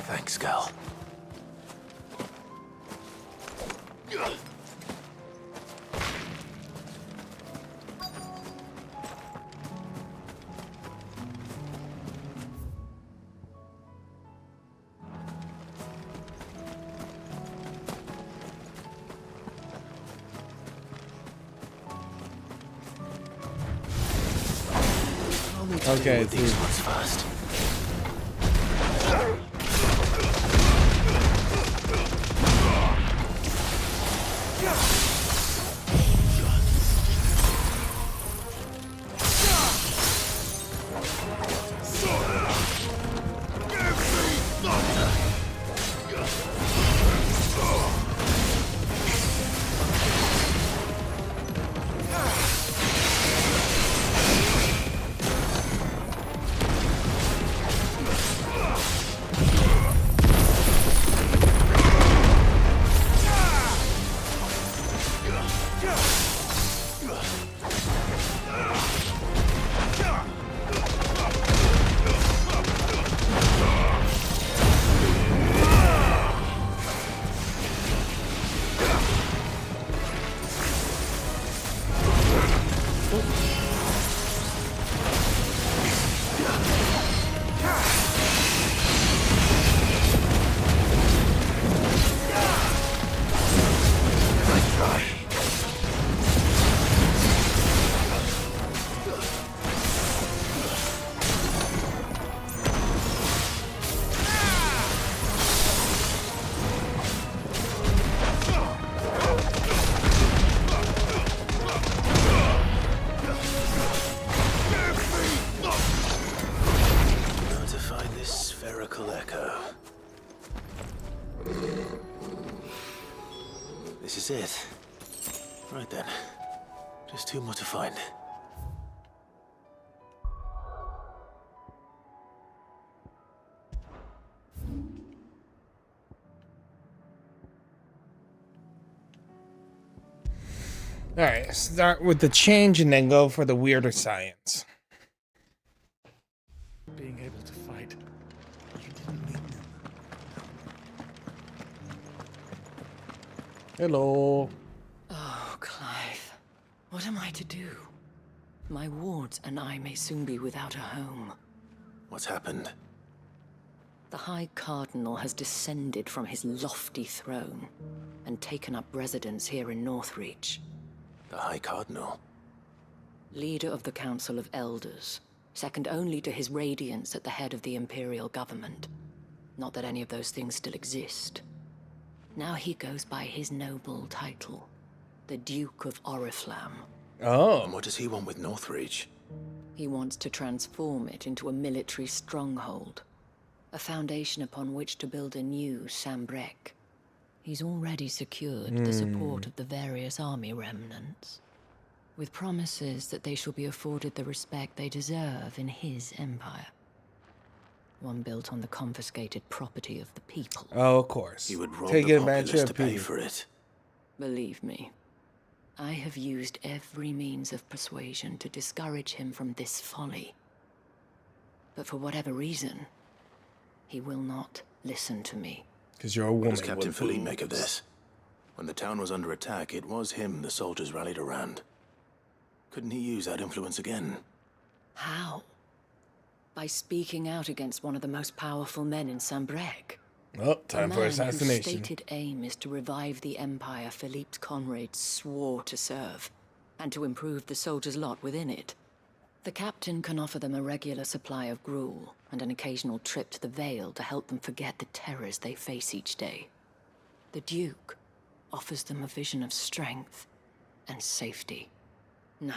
Thanks, Gal. Okay, these ones first. is it. Right then. Just two more to find. Alright, start with the change and then go for the weirder science. Being able to fight. You didn't mean them. Hello. Oh, Clive. What am I to do? My wards and I may soon be without a home. What's happened? The High Cardinal has descended from his lofty throne and taken up residence here in Northreach. The High Cardinal? Leader of the Council of Elders, second only to his Radiance at the head of the Imperial government. Not that any of those things still exist. Now he goes by his noble title, the Duke of Oriflamme. Oh. And what does he want with Northreach? He wants to transform it into a military stronghold, a foundation upon which to build a new Sambrec. He's already secured the support of the various army remnants, with promises that they shall be afforded the respect they deserve in his empire. One built on the confiscated property of the people. Oh, of course. He would rob Take the advantage populace of to pay people. for it. Believe me, I have used every means of persuasion to discourage him from this folly. But for whatever reason, he will not listen to me. Because you're a What woman. does Captain Philippe make of this? When the town was under attack, it was him the soldiers rallied around. Couldn't he use that influence again? How? By speaking out against one of the most powerful men in Sambrec. Oh, time for assassination. Whose stated aim is to revive the empire Philippe's comrades swore to serve, and to improve the soldiers' lot within it. The captain can offer them a regular supply of gruel, and an occasional trip to the Vale to help them forget the terrors they face each day. The Duke offers them a vision of strength and safety. No.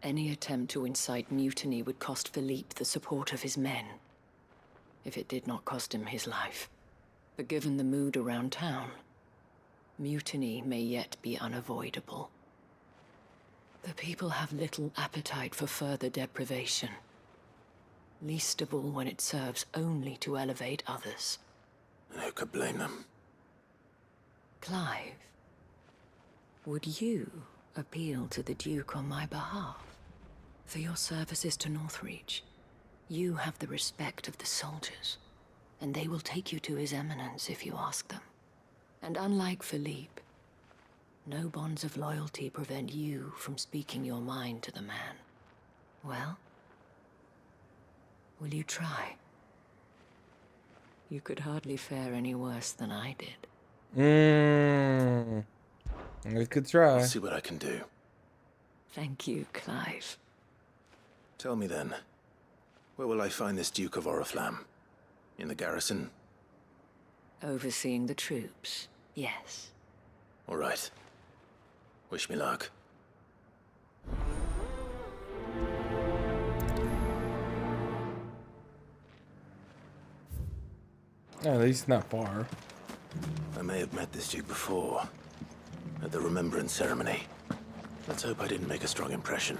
Any attempt to incite mutiny would cost Philippe the support of his men, if it did not cost him his life. But given the mood around town, mutiny may yet be unavoidable. The people have little appetite for further deprivation, least of all when it serves only to elevate others. And who could blame them? Clive, would you appeal to the Duke on my behalf? For your services to Northreach, you have the respect of the soldiers, and they will take you to his eminence if you ask them. And unlike Philippe, no bonds of loyalty prevent you from speaking your mind to the man. Well, will you try? You could hardly fare any worse than I did. We could try. I'll see what I can do. Thank you, Clive. Tell me then, where will I find this Duke of Oriflamme? In the garrison? Overseeing the troops, yes. All right. Wish me luck. At least not far. I may have met this Duke before, at the Remembrance Ceremony. Let's hope I didn't make a strong impression.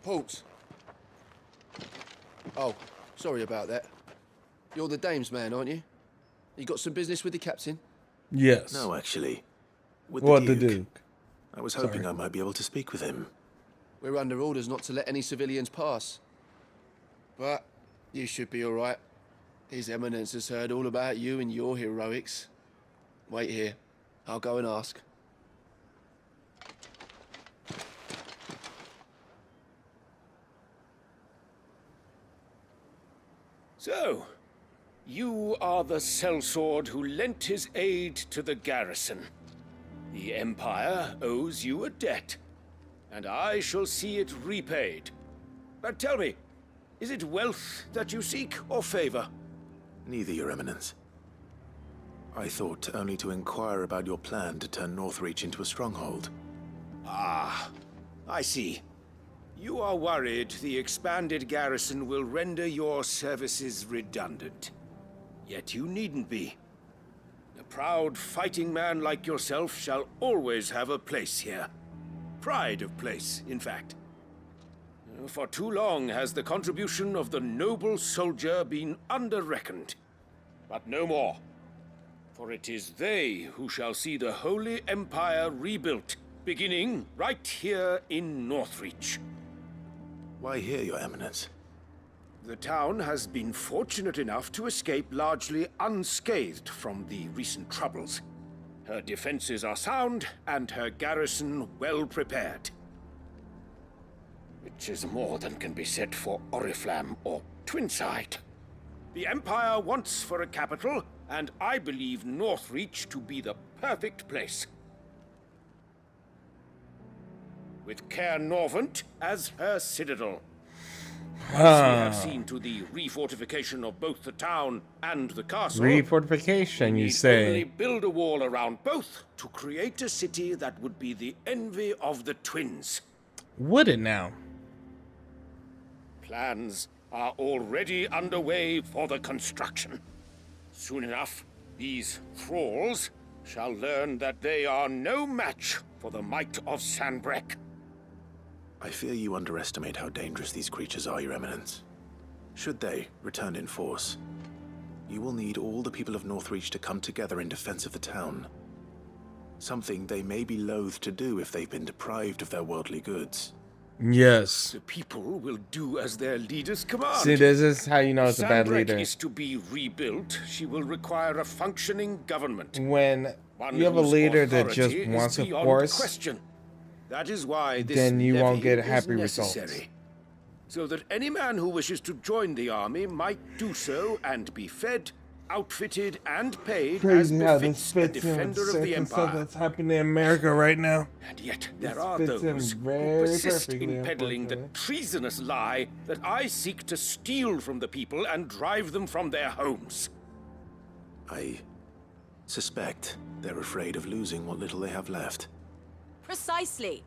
Halt! Oh, sorry about that. You're the Dame's man, aren't you? You got some business with the captain? Yes. No, actually. With What, the the Duke. Duke? I was hoping Sorry. I might be able to speak with him. We're under orders not to let any civilians pass. But you should be all right. His Eminence has heard all about you and your heroics. Wait here. I'll go and ask. So, you are the sellsword who lent his aid to the garrison. The Empire owes you a debt, and I shall see it repaid. But tell me, is it wealth that you seek, or favor? Neither, Your Eminence. I thought only to inquire about your plan to turn Northreach into a stronghold. Ah, I see. You are worried the expanded garrison will render your services redundant. Yet you needn't be. A proud fighting man like yourself shall always have a place here. Pride of place, in fact. For too long has the contribution of the noble soldier been under-reckoned. But no more. For it is they who shall see the Holy Empire rebuilt, beginning right here in Northreach. Why here, Your Eminence? The town has been fortunate enough to escape largely unscathed from the recent troubles. Her defenses are sound, and her garrison well prepared. Which is more than can be said for Oriflamme or Twinside. The Empire wants for a capital, and I believe Northreach to be the perfect place. With Caer Norvent as her citadel. Once we have seen to the refortification of both the town and the castle. Refortification, you say? Only build a wall around both to create a city that would be the envy of the twins. Would it now? Plans are already underway for the construction. Soon enough, these thralls shall learn that they are no match for the might of Sanbreque. I fear you underestimate how dangerous these creatures are, Your Eminence. Should they return in force, you will need all the people of Northreach to come together in defense of the town. Something they may be loath to do if they've been deprived of their worldly goods. Yes. The people will do as their leaders command. See, this is how you know it's a bad leader. Sanbreque is to be rebuilt. She will require a functioning government. When One you have a whose leader that authority just is wants a beyond force, question. That is why this then you won't levy get happy is results. necessary. So that any man who wishes to join the army might do so and be fed, outfitted, and paid Crazy how as this befits a fits in with defender of the certain stuff Empire. that's happening in America right now. And yet This there are fits in those who very persist perfectly, in peddling the unfortunately. treasonous lie that I seek to steal from the people and drive them from their homes. I suspect they're afraid of losing what little they have left. Precisely.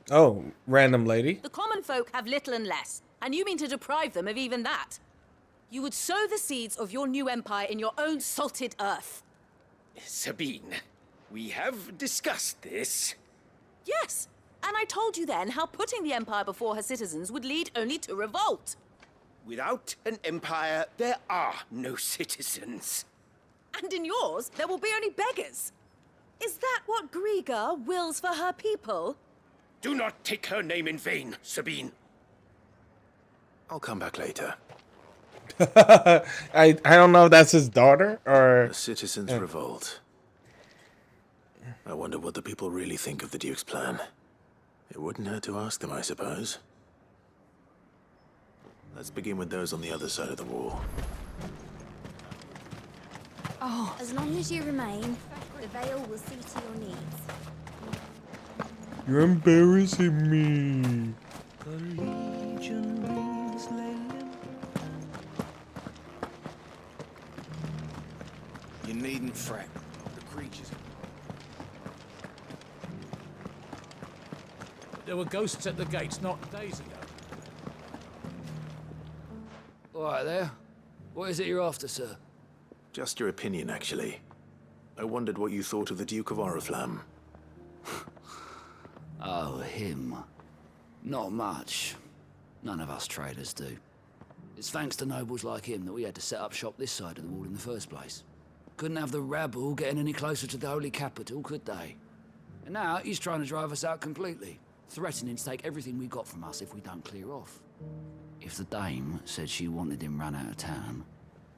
Oh, random lady. The common folk have little and less, and you mean to deprive them of even that. You would sow the seeds of your new empire in your own salted earth. Sabine, we have discussed this. Yes, and I told you then how putting the empire before her citizens would lead only to revolt. Without an empire, there are no citizens. And in yours, there will be only beggars. Is that what Griga wills for her people? Do not take her name in vain, Sabine. I'll come back later. I don't know if that's his daughter or... The citizens revolt. I wonder what the people really think of the Duke's plan. It wouldn't hurt to ask them, I suppose. Let's begin with those on the other side of the wall. Oh. As long as you remain, the veil will see to your needs. You're embarrassing me. You needn't fret. The creatures. There were ghosts at the gates not days ago. All right there. What is it you're after, sir? Just your opinion, actually. I wondered what you thought of the Duke of Oriflamme. Oh, him. Not much. None of us traders do. It's thanks to nobles like him that we had to set up shop this side of the wall in the first place. Couldn't have the rabble getting any closer to the holy capital, could they? And now he's trying to drive us out completely, threatening to take everything we got from us if we don't clear off. If the dame said she wanted him run out of town,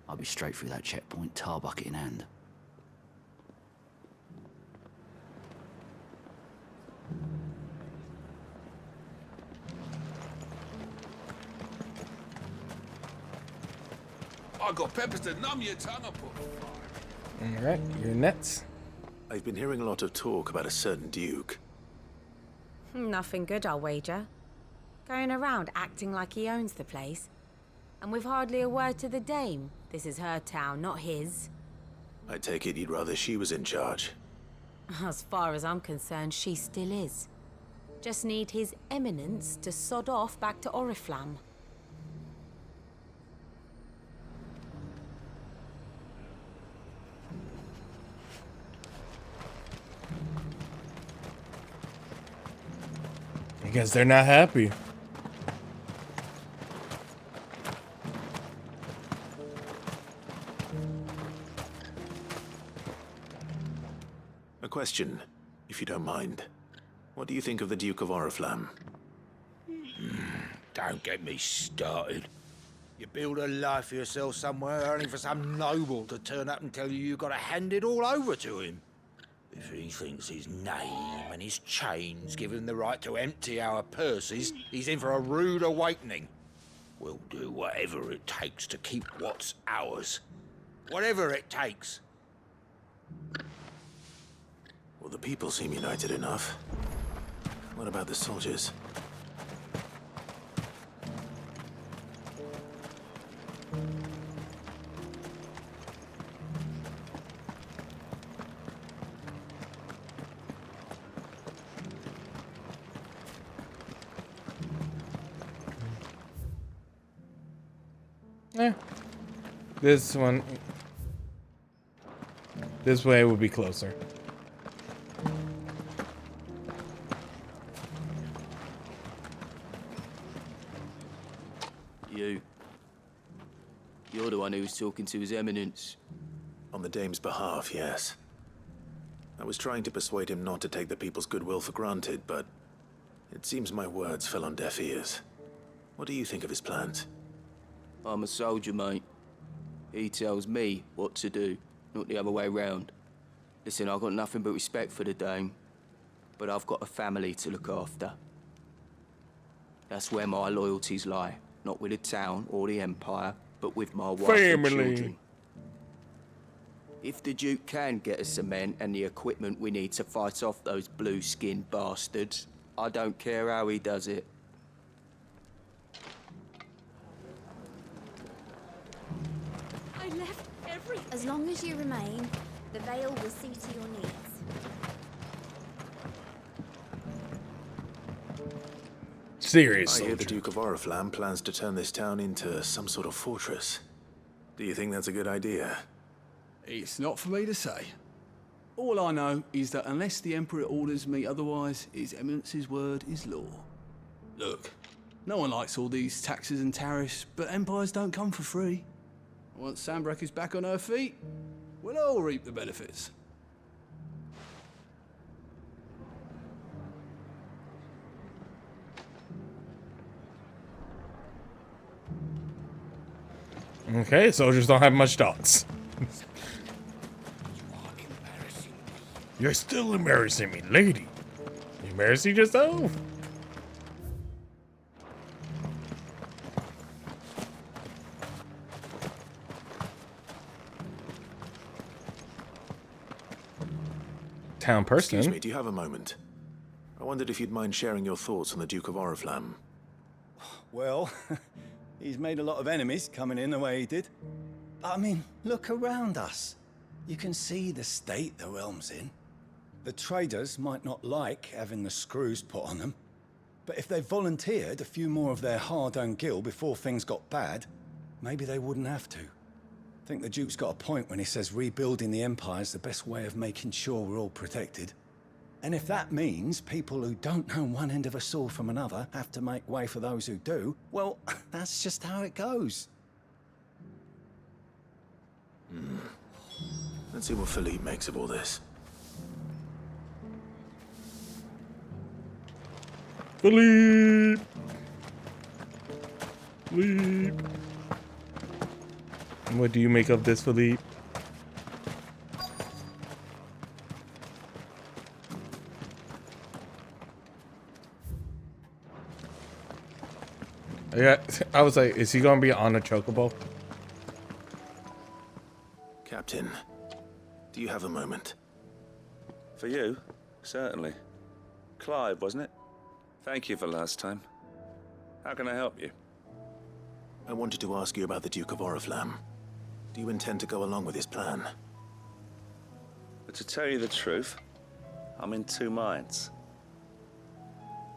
I'd be straight through that checkpoint, tar bucket in hand. I got peppers to numb your tongue up. Alright, you're nuts. I've been hearing a lot of talk about a certain Duke. Nothing good, I'll wager. Going around acting like he owns the place. And with hardly a word to the dame. This is her town, not his. I take it you'd rather she was in charge. As far as I'm concerned, she still is. Just need his eminence to sod off back to Oriflamme. I guess they're not happy. A question, if you don't mind. What do you think of the Duke of Oriflamme? Don't get me started. You build a life for yourself somewhere, only for some noble to turn up and tell you got to hand it all over to him. If he thinks his name and his chains give him the right to empty our purses, he's in for a rude awakening. We'll do whatever it takes to keep what's ours. Whatever it takes. Well, the people seem united enough. What about the soldiers? This one. This way would be closer. You're the one who was talking to His Eminence. On the dame's behalf, yes. I was trying to persuade him not to take the people's goodwill for granted, but it seems my words fell on deaf ears. What do you think of his plans? I'm a soldier, mate. He tells me what to do, not the other way round. Listen, I've got nothing but respect for the dame, but I've got a family to look after. That's where my loyalties lie, not with the town or the Empire, but with my wife and children. If the Duke can get us cement and the equipment we need to fight off those blue-skinned bastards, I don't care how he does it. I left everything. As long as you remain, the Veil will see to your needs. Seriously. I hear the Duke of Oriflamme plans to turn this town into some sort of fortress. Do you think that's a good idea? It's not for me to say. All I know is that unless the Emperor orders me otherwise, His Eminence's word is law. Look, no one likes all these taxes and tariffs, but empires don't come for free. Once Sandbreck is back on her feet, we'll all reap the benefits. Okay, soldiers don't have much thoughts. You're still embarrassing me, lady. You embarrassing yourself? Town person. Excuse me, do you have a moment? I wondered if you'd mind sharing your thoughts on the Duke of Oriflamme. Well, he's made a lot of enemies coming in the way he did. But I mean, look around us. You can see the state the realm's in. The traders might not like having the screws put on them, but if they volunteered a few more of their hard-earned gil before things got bad, maybe they wouldn't have to. I think the Duke's got a point when he says rebuilding the Empire's the best way of making sure we're all protected. And if that means people who don't know one end of a sword from another have to make way for those who do, well, that's just how it goes. Let's see what Philippe makes of all this. Philippe! Philippe! What do you make of this, Philippe? I was like, is he gonna be on a chocobo? Captain, do you have a moment? For you? Certainly. Clive, wasn't it? Thank you for last time. How can I help you? I wanted to ask you about the Duke of Oriflamme. Do you intend to go along with his plan? But to tell you the truth, I'm in two minds.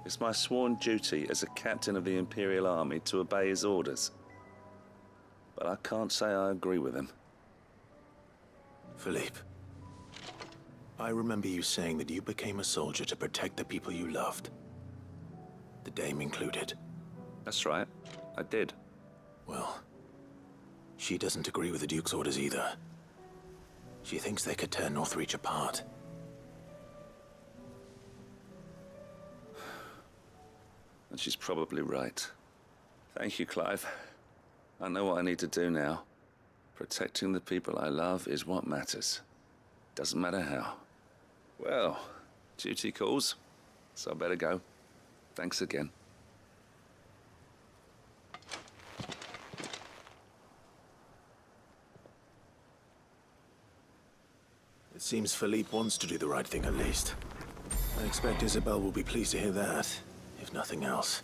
It's my sworn duty as a captain of the Imperial Army to obey his orders. But I can't say I agree with him. Philippe, I remember you saying that you became a soldier to protect the people you loved. The Dame included. That's right, I did. Well, she doesn't agree with the Duke's orders either. She thinks they could tear Northreach apart. And she's probably right. Thank you, Clive. I know what I need to do now. Protecting the people I love is what matters. Doesn't matter how. Well, duty calls, so I better go. Thanks again. It seems Philippe wants to do the right thing at least. I expect Isabel will be pleased to hear that, if nothing else.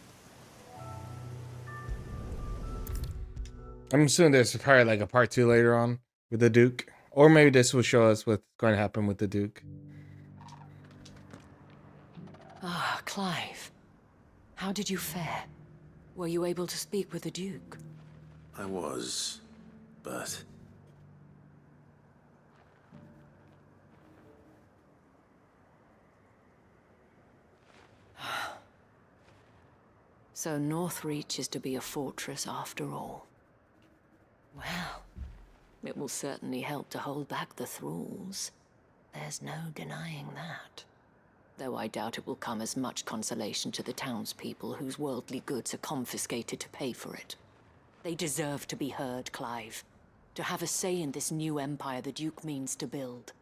I'm assuming there's probably like a part 2 later on with the Duke. Or maybe this will show us what's going to happen with the Duke. Ah, Clive. How did you fare? Were you able to speak with the Duke? I was, but... So Northreach is to be a fortress after all. Well, it will certainly help to hold back the thralls. There's no denying that. Though I doubt it will come as much consolation to the townspeople whose worldly goods are confiscated to pay for it. They deserve to be heard, Clive. To have a say in this new empire the Duke means to build.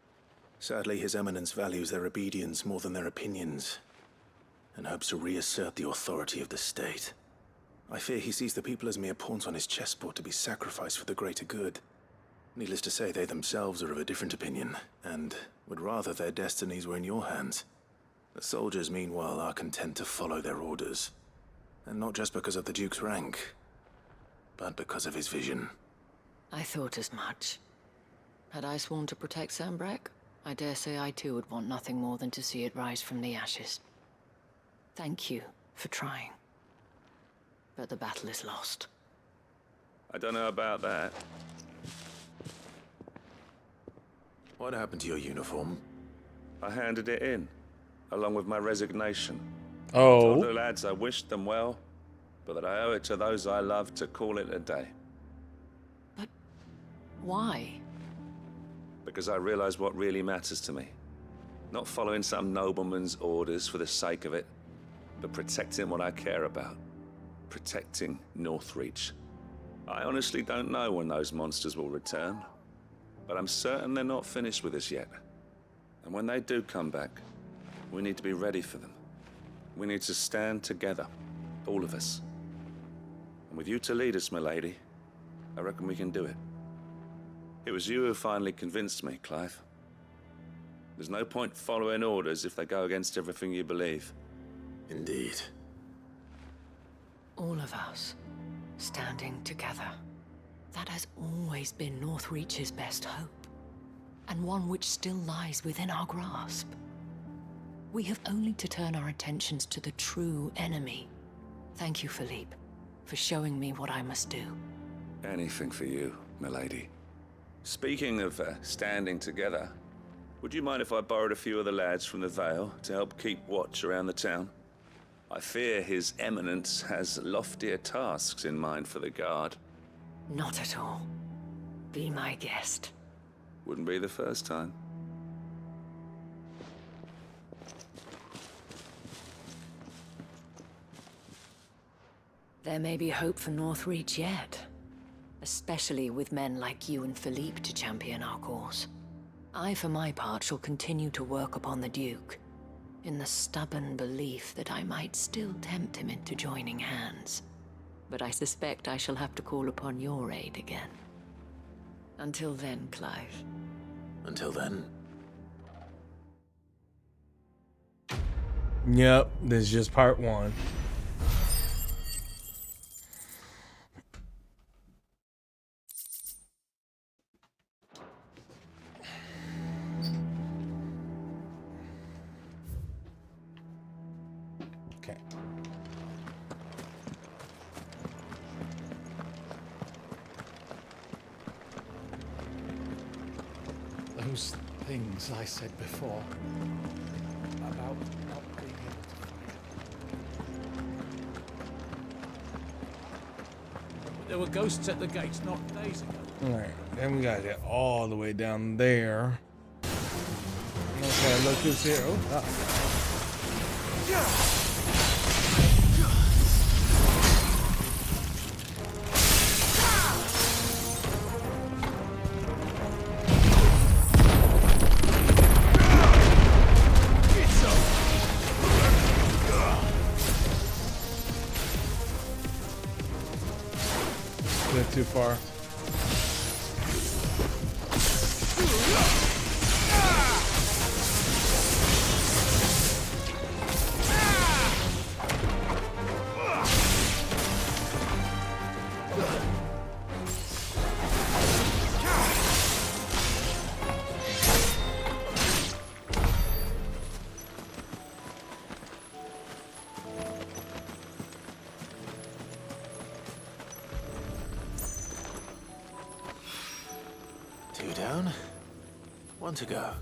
Sadly, His Eminence values their obedience more than their opinions, and hopes to reassert the authority of the state. I fear he sees the people as mere pawns on his chessboard to be sacrificed for the greater good. Needless to say, they themselves are of a different opinion, and would rather their destinies were in your hands. The soldiers, meanwhile, are content to follow their orders. And not just because of the Duke's rank, but because of his vision. I thought as much. Had I sworn to protect Sanbreque, I dare say I too would want nothing more than to see it rise from the ashes. Thank you for trying. But the battle is lost. I don't know about that. What happened to your uniform? I handed it in, along with my resignation. Oh. Told the lads I wished them well, but that I owe it to those I love to call it a day. But why? Because I realize what really matters to me. Not following some nobleman's orders for the sake of it, but protecting what I care about. Protecting Northreach. I honestly don't know when those monsters will return, but I'm certain they're not finished with us yet. And when they do come back, we need to be ready for them. We need to stand together, all of us. And with you to lead us, milady, I reckon we can do it. It was you who finally convinced me, Clive. There's no point following orders if they go against everything you believe. Indeed. All of us, standing together. That has always been Northreach's best hope, and one which still lies within our grasp. We have only to turn our attentions to the true enemy. Thank you, Philippe, for showing me what I must do. Anything for you, milady. Speaking of standing together, would you mind if I borrowed a few of the lads from the Vale to help keep watch around the town? I fear His Eminence has loftier tasks in mind for the guard. Not at all. Be my guest. Wouldn't be the first time. There may be hope for Northreach yet. Especially with men like you and Philippe to champion our cause. I, for my part, shall continue to work upon the Duke, in the stubborn belief that I might still tempt him into joining hands. But I suspect I shall have to call upon your aid again. Until then, Clive. Until then? Yep, this is just part 1. Okay. Those things I said before about not being able to fight. There were ghosts at the gates not days ago. Alright, then we gotta get all the way down there. Okay, look who's here. Oh, too far. Two down, one to go.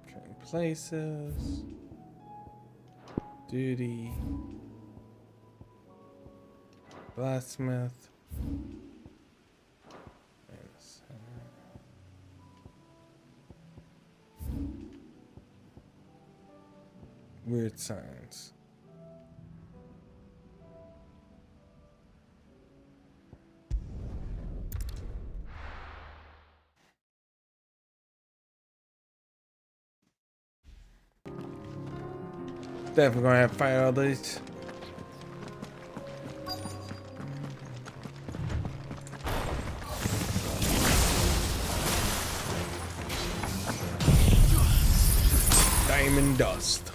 Trading places. Duty. Blacksmith. Weird signs. Definitely gonna have to fight all these. Diamond dust.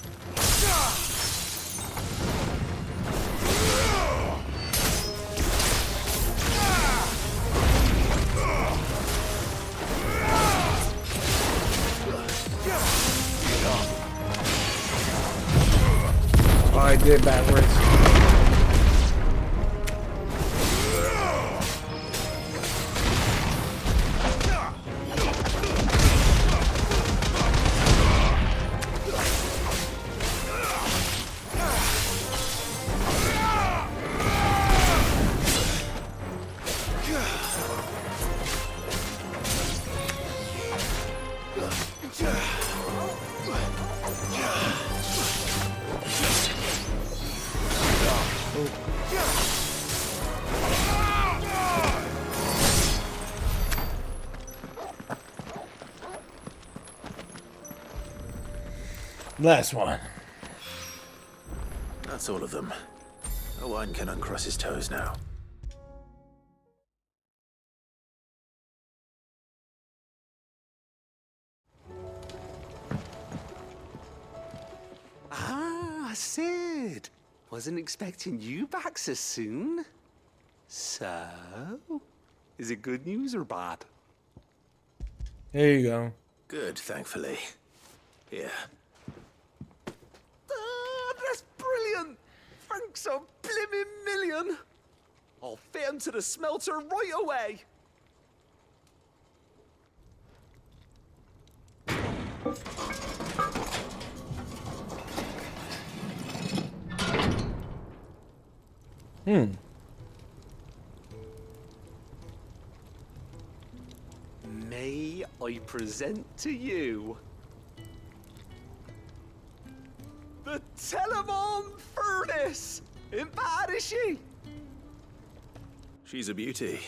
Oh, I did backwards. Last one. That's all of them. No one can uncross his toes now. Ah, Sid. Wasn't expecting you back so soon. So, is it good news or bad? There you go. Good, thankfully. Here. That's brilliant! Thanks a blimmin' million! I'll fit 'em to the smelter right away! May I present to you the Telemon Furnace! Ain't bad, is she? She's a beauty.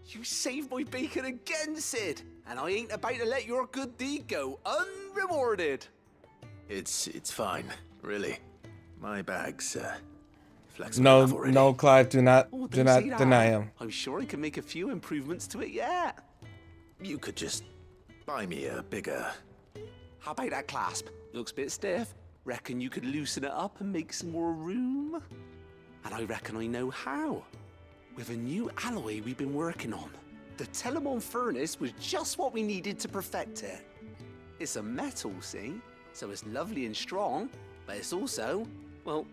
You saved my bacon again, Sid, and I ain't about to let your good deed go unrewarded. It's fine, really. My bag's flexible enough already. No, Clive, do not Oh, do don't not say that. deny him. I'm sure I can make a few improvements to it yet. You could just buy me a bigger... How about that clasp? Looks a bit stiff. Reckon you could loosen it up and make some more room? And I reckon I know how. With a new alloy we've been working on. The Telemon furnace was just what we needed to perfect it. It's a metal, see? So it's lovely and strong, but it's also, well,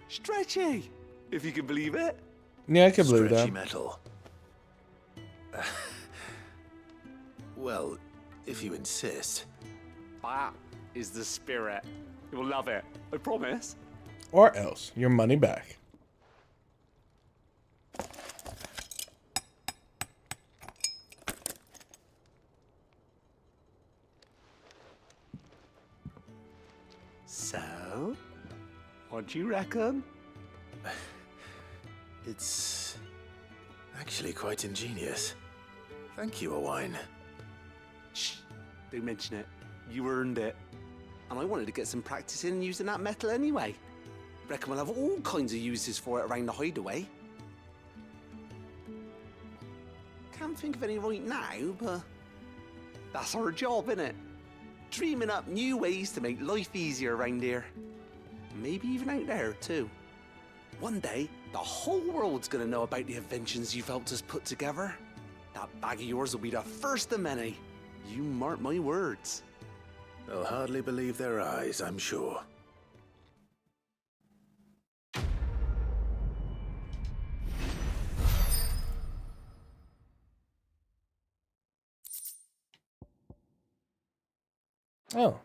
stretchy, if you can believe it. Yeah, I can believe Stretchy that. metal. Well, if you insist. That is the spirit. You'll love it, I promise. Or else, your money back. So, what do you reckon? It's actually quite ingenious. Thank you, Owain. Shh, don't mention it. You earned it. And I wanted to get some practice in using that metal anyway. Reckon we'll have all kinds of uses for it around the hideaway. Can't think of any right now, but that's our job, innit? Dreaming up new ways to make life easier around here. Maybe even out there, too. One day, the whole world's gonna know about the inventions you've helped us put together. That bag of yours will be the first of many. You mark my words. They'll hardly believe their eyes, I'm sure. Oh.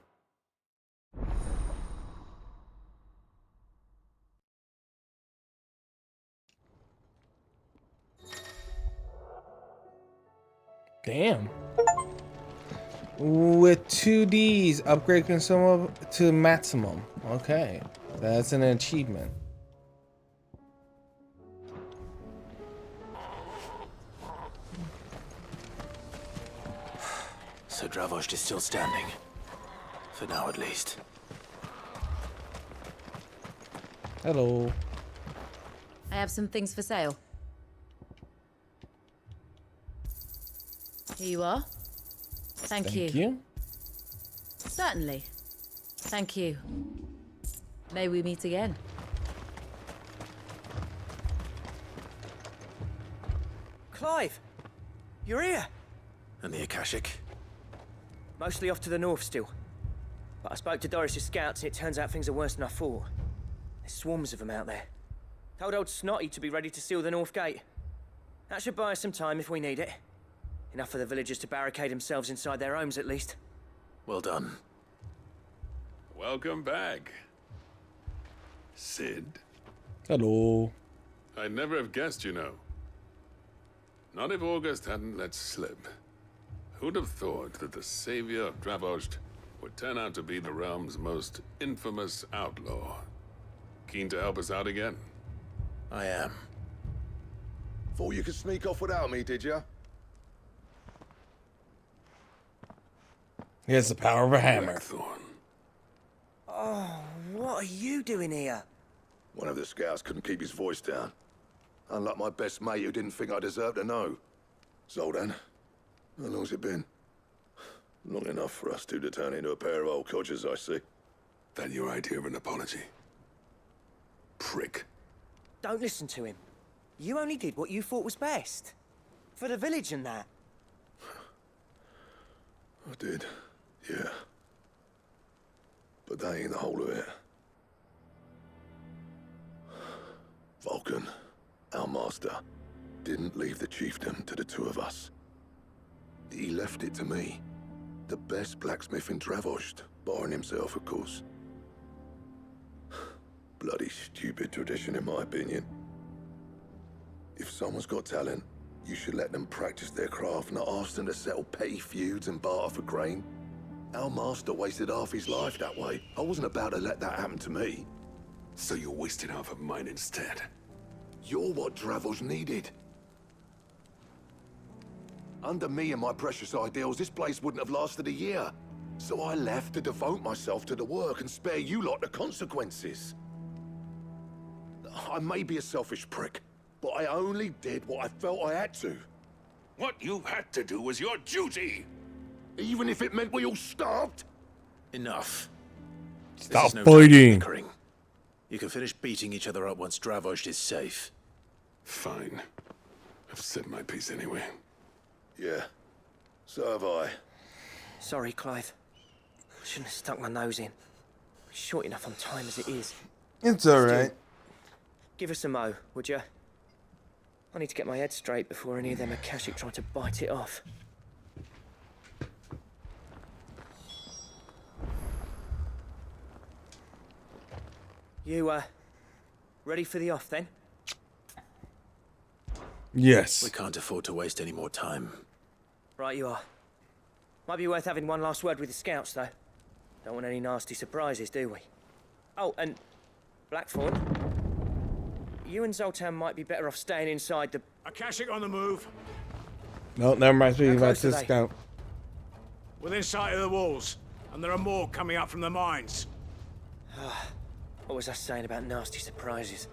Damn. With 2Ds, upgrade consumable to maximum. Okay, that's an achievement. So Dravost is still standing. For now, at least. Hello. I have some things for sale. Here you are. Thank you. Certainly. Thank you. May we meet again. Clive! You're here! And the Akashic? Mostly off to the north still. But I spoke to Doris's scouts and it turns out things are worse than I thought. There's swarms of them out there. Told old Snotty to be ready to seal the north gate. That should buy us some time if we need it. Enough for the villagers to barricade themselves inside their homes at least. Well done. Welcome back, Sid. Hello. I'd never have guessed, you know. Not if August hadn't let slip. Who'd have thought that the savior of Dravost would turn out to be the realm's most infamous outlaw? Keen to help us out again? I am. Thought you could sneak off without me, did you? He has the power of a hammer. Oh, what are you doing here? One of the scouts couldn't keep his voice down. Unlike my best mate who didn't think I deserved to know. Zoldan, how long's it been? Long enough for us two to turn into a pair of old codgers, I see. That your idea of an apology? Prick. Don't listen to him. You only did what you thought was best. For the village and that. I did, yeah. But that ain't the whole of it. Vulcan, our master, didn't leave the chiefdom to the two of us. He left it to me. The best blacksmith in Dravost, barring himself, of course. Bloody stupid tradition, in my opinion. If someone's got talent, you should let them practice their craft, not ask them to settle petty feuds and barter for grain. Our master wasted half his life that way. I wasn't about to let that happen to me. So you wasted half of mine instead? You're what Dravost needed. Under me and my precious ideals, this place wouldn't have lasted a year. So I left to devote myself to the work and spare you lot the consequences. I may be a selfish prick, but I only did what I felt I had to. What you had to do was your duty! Even if it meant we all starved? Enough. Stop This is no time for fighting. bickering. You can finish beating each other up once Dravost is safe. Fine. I've said my piece anyway. Yeah, so have I. Sorry, Clive. I shouldn't have stuck my nose in. Short enough on time as it is. It's alright. Give us a mo, would you? I need to get my head straight before any of them Akashic try to bite it off. You, ready for the off, then? Yes. We can't afford to waste any more time. Right you are. Might be worth having one last word with the scouts, though. Don't want any nasty surprises, do we? Oh, and Blackthorn, you and Zoltan might be better off staying inside the... Akashic on the move. No, never mind. Speaking about close are this they? scout. Within sight of the walls. And there are more coming up from the mines. What was I saying about nasty surprises?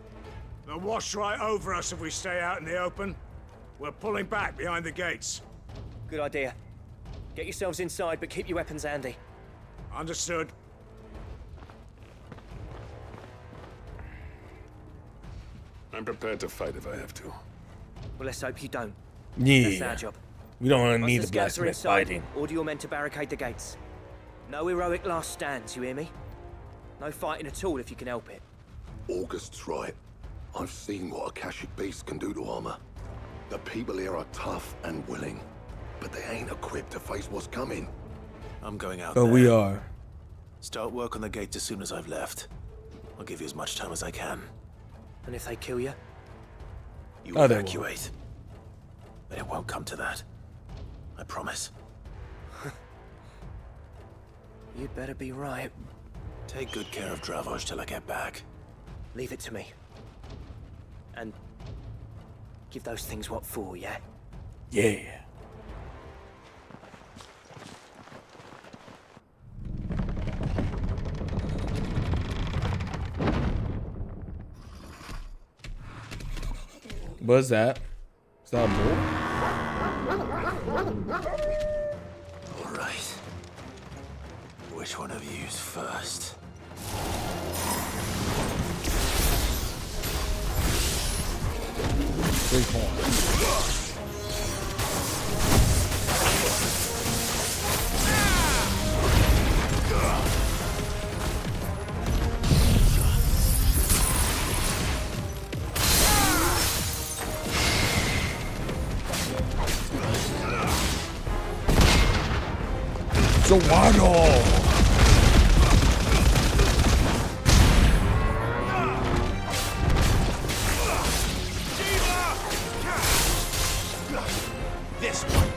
They'll wash right over us if we stay out in the open. We're pulling back behind the gates. Good idea. Get yourselves inside, but keep your weapons handy. Understood. I'm prepared to fight if I have to. Well, let's hope you don't. Yeah. That's our job. We don't want to Once need the the scouts are blacksmith inside, fighting. order your men to barricade the gates. No heroic last stands, you hear me? No fighting at all if you can help it. August's right. I've seen what Akashic beasts can do to armor. The people here are tough and willing, but they ain't equipped to face what's coming. I'm going out But there. we are. Start work on the gate as soon as I've left. I'll give you as much time as I can. And if they kill you? You Oh, they won't. evacuate. But it won't come to that. I promise. You'd better be right. Take good care of Dravoj till I get back. Leave it to me. And give those things what for, yeah? Yeah. What's that? Is that a bull? All right. Which one of you's first? Big horn. Zawado! This one.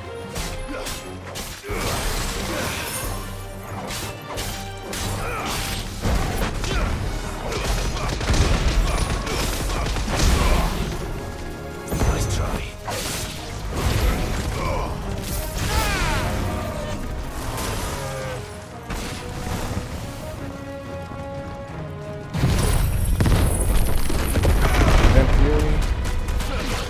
Nice try. Then Fury.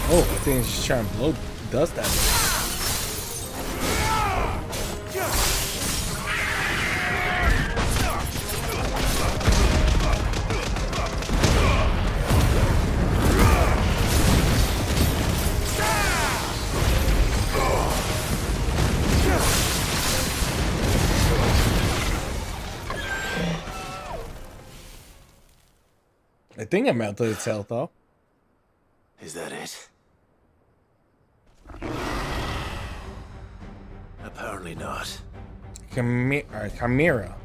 Oh, I think it's just trying to blow dust at me. I think I'm out to its health though. Is that it? Apparently not. Chimera.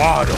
bravado.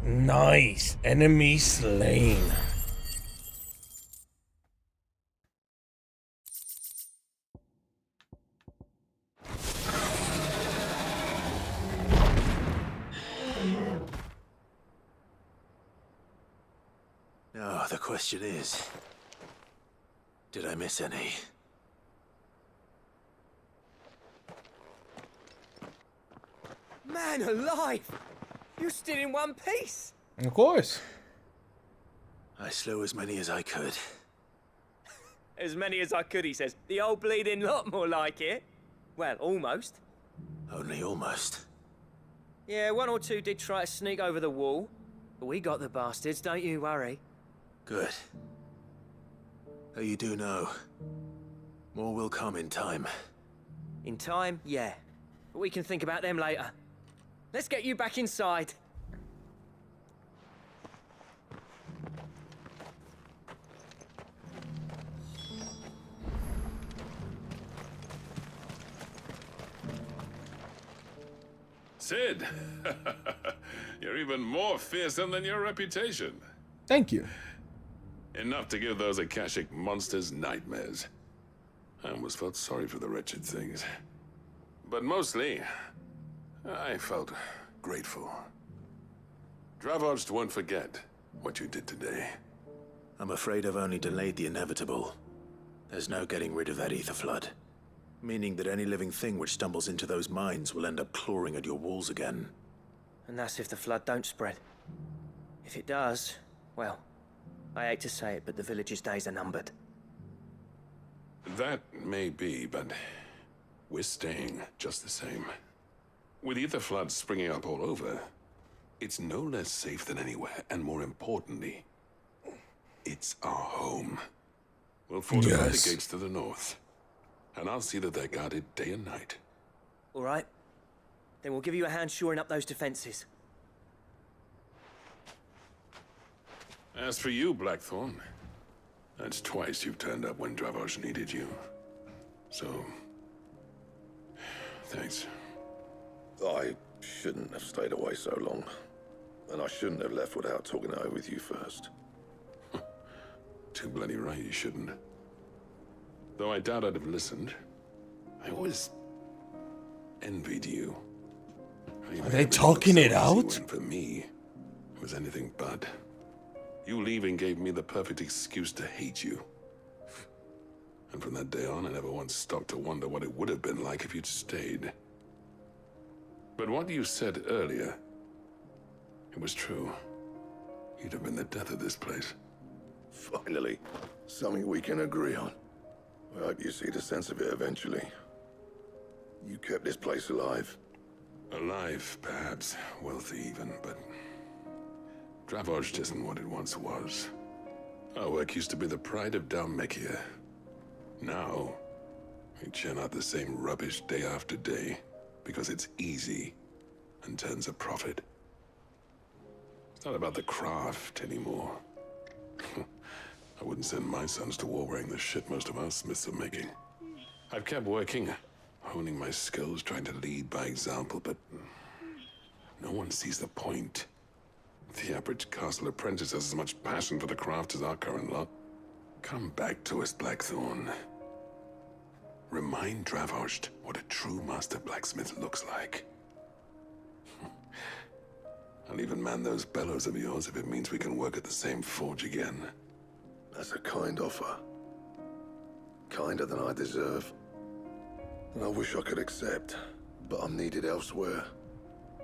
Nice. Enemy slain. Now, the question is, did I miss any? Man alive! You're still in one piece! Of course. I slew as many as I could. As many as I could, he says. The old bleeding lot, more like it. Well, almost. Only almost. Yeah, one or two did try to sneak over the wall. But we got the bastards, don't you worry. Good. Though you do know, more will come in time. In time, yeah. But we can think about them later. Let's get you back inside. Sid, you're even more fearsome than your reputation. Thank you. Enough to give those Akashic monsters nightmares. I almost felt sorry for the wretched things. But mostly, I felt grateful. Dravoged won't forget what you did today. I'm afraid I've only delayed the inevitable. There's no getting rid of that ether flood. Meaning that any living thing which stumbles into those mines will end up clawing at your walls again. And that's if the flood don't spread. If it does, well, I hate to say it, but the village's days are numbered. That may be, but we're staying just the same. With ether floods springing up all over, it's no less safe than anywhere, and more importantly, it's our home. We'll fortify the gates to the north, and I'll see that they're guarded day and night. All right. Then we'll give you a hand shoring up those defenses. As for you, Blackthorn, that's twice you've turned up when Dravos needed you. So, thanks. I shouldn't have stayed away so long. And I shouldn't have left without talking it over with you first. Too bloody right you shouldn't. Though I doubt I'd have listened. I always envied you. Are they talking it out? For me, it was anything but. You leaving gave me the perfect excuse to hate you. And from that day on, I never once stopped to wonder what it would have been like if you'd stayed. But what you said earlier, it was true. You'd have been the death of this place. Finally, something we can agree on. I hope you see the sense of it eventually. You kept this place alive. Alive, perhaps. Wealthy even, but Dravoj isn't what it once was. Our work used to be the pride of Dalmekia. Now, we churn out the same rubbish day after day because it's easy and turns a profit. It's not about the craft anymore. I wouldn't send my sons to war wearing the shit most of our smiths are making. I've kept working, honing my skills, trying to lead by example, but no one sees the point. The average castle apprentice has as much passion for the craft as our current lot. Come back to us, Blackthorn. Remind Dravosht what a true master blacksmith looks like. I'll even man those bellows of yours if it means we can work at the same forge again. That's a kind offer. Kinder than I deserve. And I wish I could accept, but I'm needed elsewhere.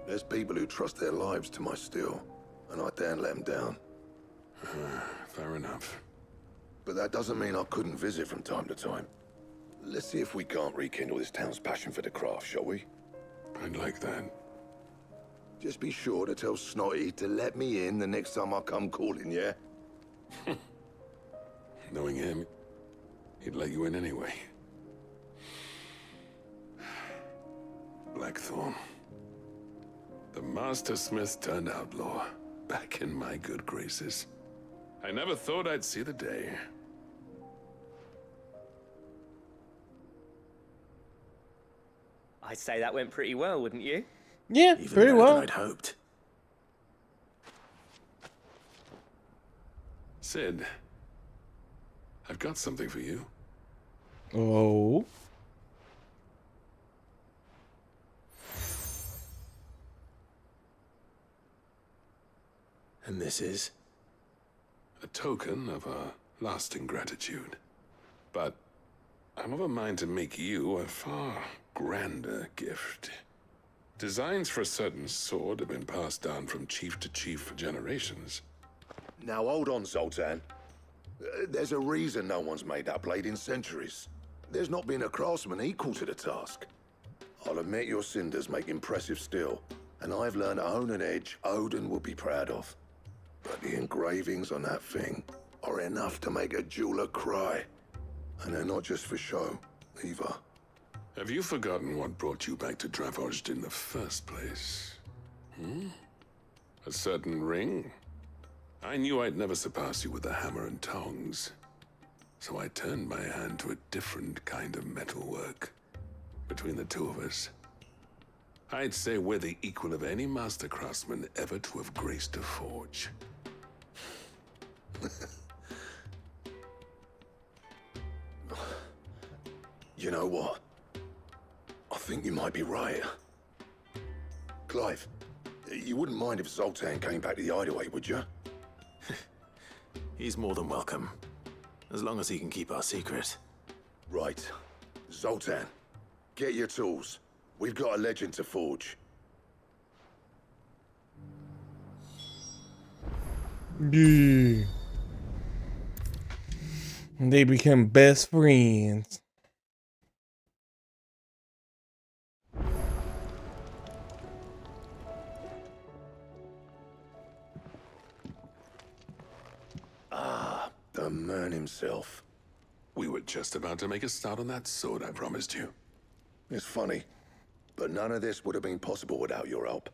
There's people who trust their lives to my steel, and I daren't let them down. Fair enough. But that doesn't mean I couldn't visit from time to time. Let's see if we can't rekindle this town's passion for the craft, shall we? I'd like that. Just be sure to tell Snotty to let me in the next time I come calling, yeah? Knowing him, he'd let you in anyway. Blackthorn. The Master Smith turned outlaw, back in my good graces. I never thought I'd see the day. I'd say that went pretty well, wouldn't you? Yeah, Even pretty better well. than I'd hoped. Sid, I've got something for you. Oh. And this is? A token of our lasting gratitude. But I'm of a mind to make you a far grander gift. Designs for a certain sword have been passed down from chief to chief for generations. Now hold on, Zoltan. There's a reason no one's made that blade in centuries. There's not been a craftsman equal to the task. I'll admit your cinders make impressive steel, and I've learned to own an edge Odin will be proud of. But the engravings on that thing are enough to make a jeweler cry. And they're not just for show, either. Have you forgotten what brought you back to Dravozd in the first place? A certain ring? I knew I'd never surpass you with a hammer and tongs. So I turned my hand to a different kind of metalwork. Between the two of us, I'd say we're the equal of any master craftsman ever to have graced a forge. You know what? I think you might be right. Clive, you wouldn't mind if Zoltan came back to the hideaway, would you? He's more than welcome. As long as he can keep our secret. Right. Zoltan, get your tools. We've got a legend to forge. Yeah. They become best friends. Ah, the man himself. We were just about to make a start on that sword I promised you. It's funny, but none of this would have been possible without your help.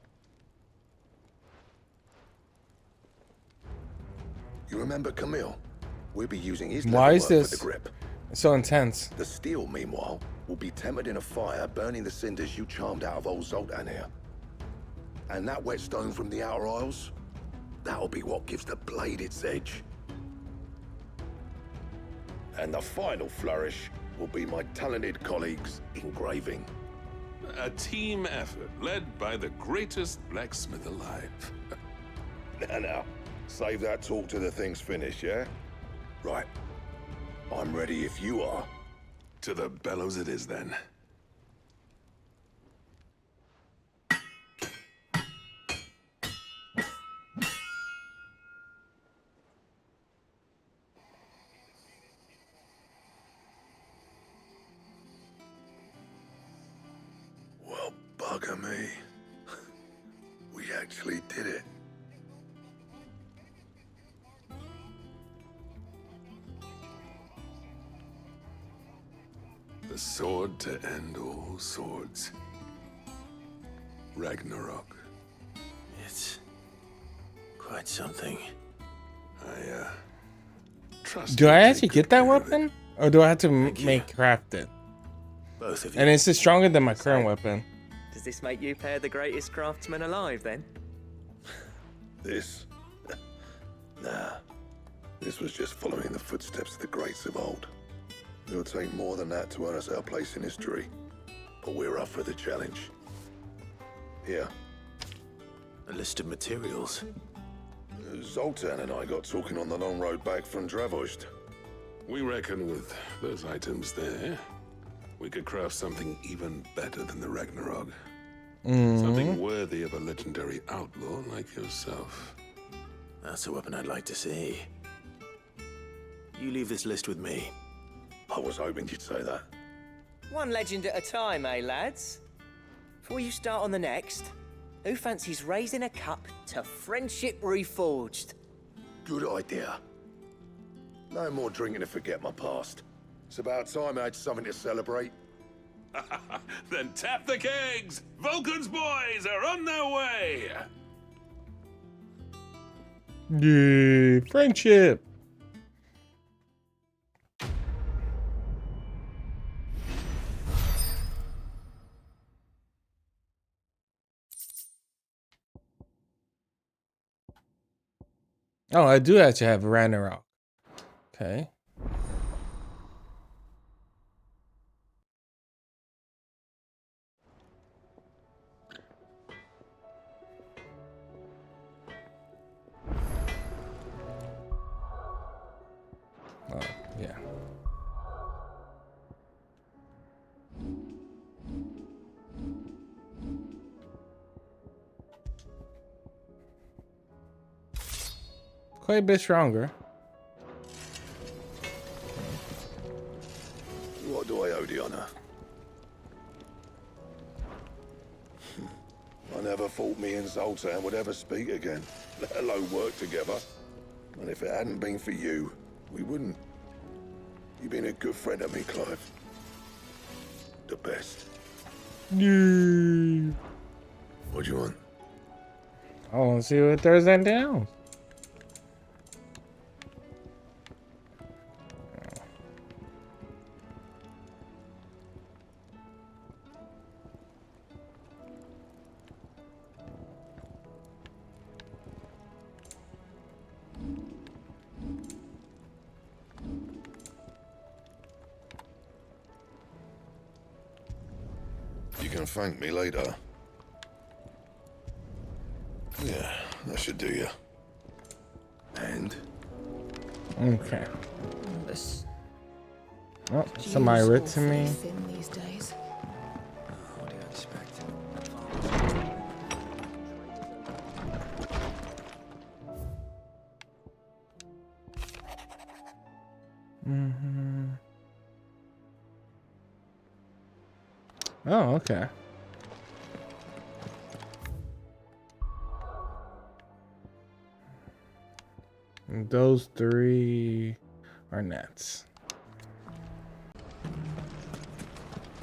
You remember Camille? We'll be using his Why is leatherwork this for the grip. so intense? The steel, meanwhile, will be tempered in a fire, burning the cinders you charmed out of old Zoltan here. And that whetstone from the Outer Isles, that'll be what gives the blade its edge. And the final flourish will be my talented colleagues' engraving. A team effort led by the greatest blacksmith alive. Now, save that talk till the thing's finished, yeah? Right. I'm ready if you are. To the bellows it is, then. Well, bugger me. We actually did it. The sword to end all swords. Ragnarok. It's quite something. I trust. Do I actually get that weapon? Or do I have to make craft it? Both of you. And is it stronger than my current weapon? Does this make you pair the greatest craftsman alive, then? This? Nah. This was just following the footsteps of the greats of old. It'll take more than that to earn us our place in history. But we're up for the challenge. Here. A list of materials. Zoltan and I got talking on the long road back from Dravost. We reckon with those items there, we could craft something even better than the Ragnarok. Something worthy of a legendary outlaw like yourself. That's a weapon I'd like to see. You leave this list with me. I was hoping you'd say that. One legend at a time, eh, lads? Before you start on the next, who fancies raising a cup to friendship reforged? Good idea. No more drinking to forget my past. It's about time I had something to celebrate. Then tap the kegs! Vulcan's boys are on their way! Yeah, friendship. Oh, I do actually have Ragnarok. Okay. Oh, yeah. Quite a bit stronger. What do I owe the honor? I never thought me and Zoltan would ever speak again, let alone work together. And if it hadn't been for you, we wouldn't. You've been a good friend of me, Clive. The best. Yeah. What do you want? I want to see what Thursday down. You can thank me later. Yeah, that should do you. And? Okay. This. Oh, somebody wrote to me. Thin these days. What do you expect? Oh, okay. And those three are nets.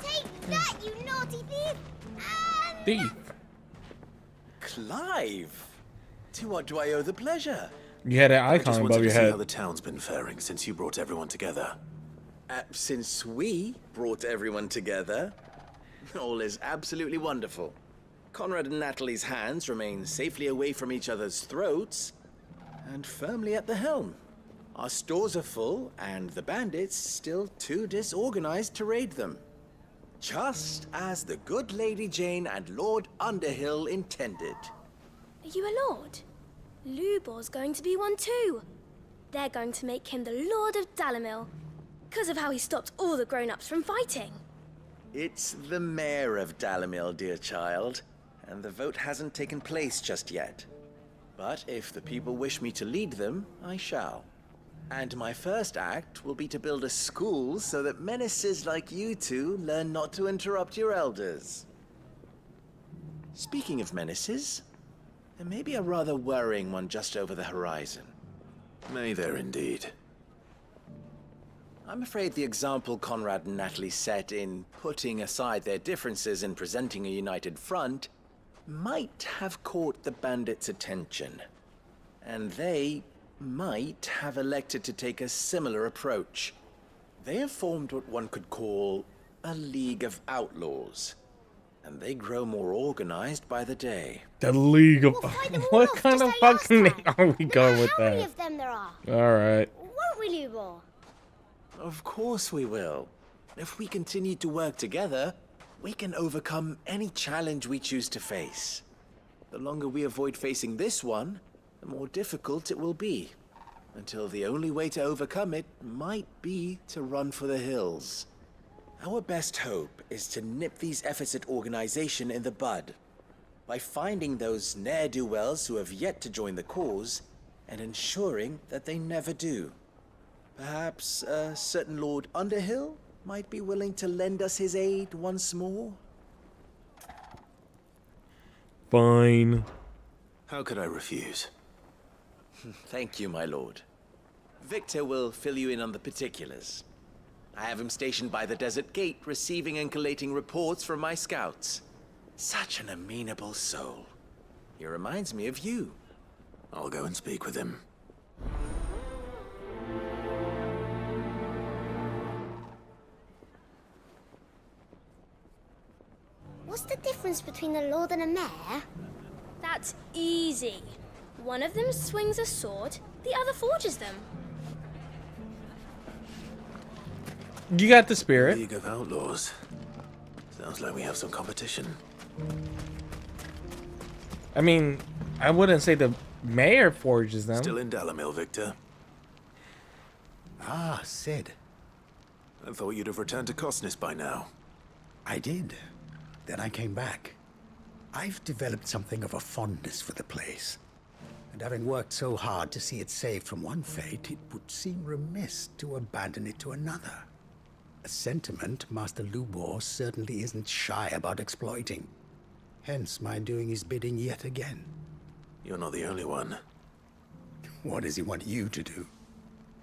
Take that, you naughty thief! Thief. Clive! To what do I owe the pleasure? You had an I just icon wanted above your to see head. how the town's been faring since you brought everyone together. Since we brought everyone together, all is absolutely wonderful. Conrad and Natalie's hands remain safely away from each other's throats and firmly at the helm. Our stores are full, and the bandits still too disorganized to raid them. Just as the good Lady Jane and Lord Underhill intended. Are you a lord? Lubor's going to be one too. They're going to make him the Lord of Dalamil, because of how he stopped all the grown-ups from fighting. It's the mayor of Dalamil, dear child, and the vote hasn't taken place just yet. But if the people wish me to lead them, I shall. And my first act will be to build a school so that menaces like you two learn not to interrupt your elders. Speaking of menaces, there may be a rather worrying one just over the horizon. May there indeed. I'm afraid the example Conrad and Natalie set in putting aside their differences and presenting a united front might have caught the bandits' attention. And they might have elected to take a similar approach. They have formed what one could call a League of Outlaws. And they grow more organized by the day. The League of... What kind of fucking name are we going with How many that? of them there are? Alright. Won't we, Lubor? Of course we will. If we continue to work together, we can overcome any challenge we choose to face. The longer we avoid facing this one, the more difficult it will be. Until the only way to overcome it might be to run for the hills. Our best hope is to nip these efforts at organization in the bud, by finding those ne'er-do-wells who have yet to join the cause, and ensuring that they never do. Perhaps a certain Lord Underhill might be willing to lend us his aid once more? Fine. How could I refuse? Thank you, my lord. Victor will fill you in on the particulars. I have him stationed by the desert gate, receiving and collating reports from my scouts. Such an amenable soul. He reminds me of you. I'll go and speak with him. What's the difference between a lord and a mayor? That's easy. One of them swings a sword, the other forges them. You got the spirit. League of Outlaws. Sounds like we have some competition. I mean, I wouldn't say the mayor forges them. Still in Dalamil, Victor. Ah, Sid. I thought you'd have returned to Cosnis by now. I did. Then I came back. I've developed something of a fondness for the place. And having worked so hard to see it saved from one fate, it would seem remiss to abandon it to another. A sentiment Master Lubor certainly isn't shy about exploiting. Hence my doing his bidding yet again. You're not the only one. What does he want you to do?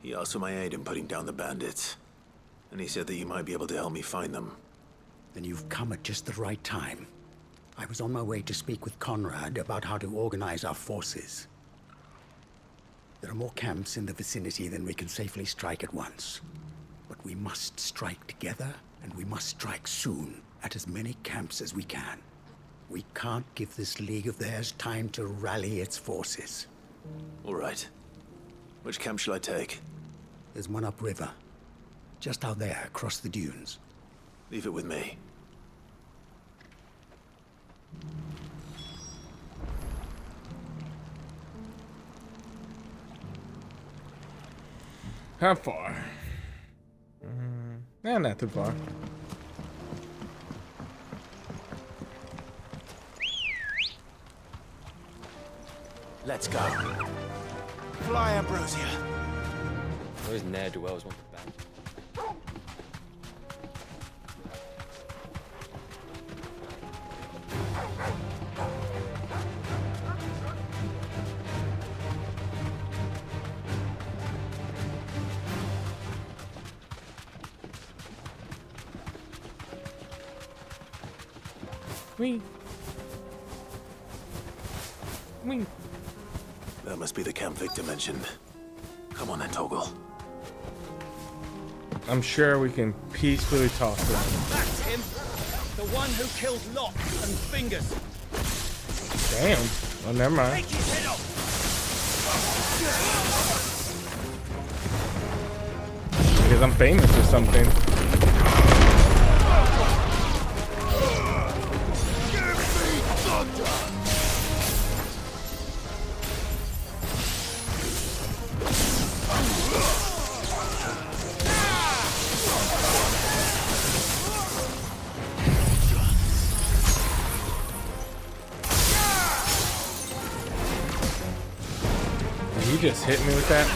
He asked for my aid in putting down the bandits. And he said that you might be able to help me find them. Then you've come at just the right time. I was on my way to speak with Conrad about how to organize our forces. There are more camps in the vicinity than we can safely strike at once. But we must strike together, and we must strike soon at as many camps as we can. We can't give this league of theirs time to rally its forces. All right. Which camp shall I take? There's one upriver. Just out there, across the dunes. Leave it with me. How far? Not too far. Let's go. Fly, Ambrosia. Those ne'er-do-wells want the band. Wee. That must be the camp Victor mentioned. Come on then, Toggle. I'm sure we can peacefully talk to him. That's him! The one who killed Lot and Fingers. Damn. Well, never mind. Take his head off! Because I'm famous or something. You just hit me with that.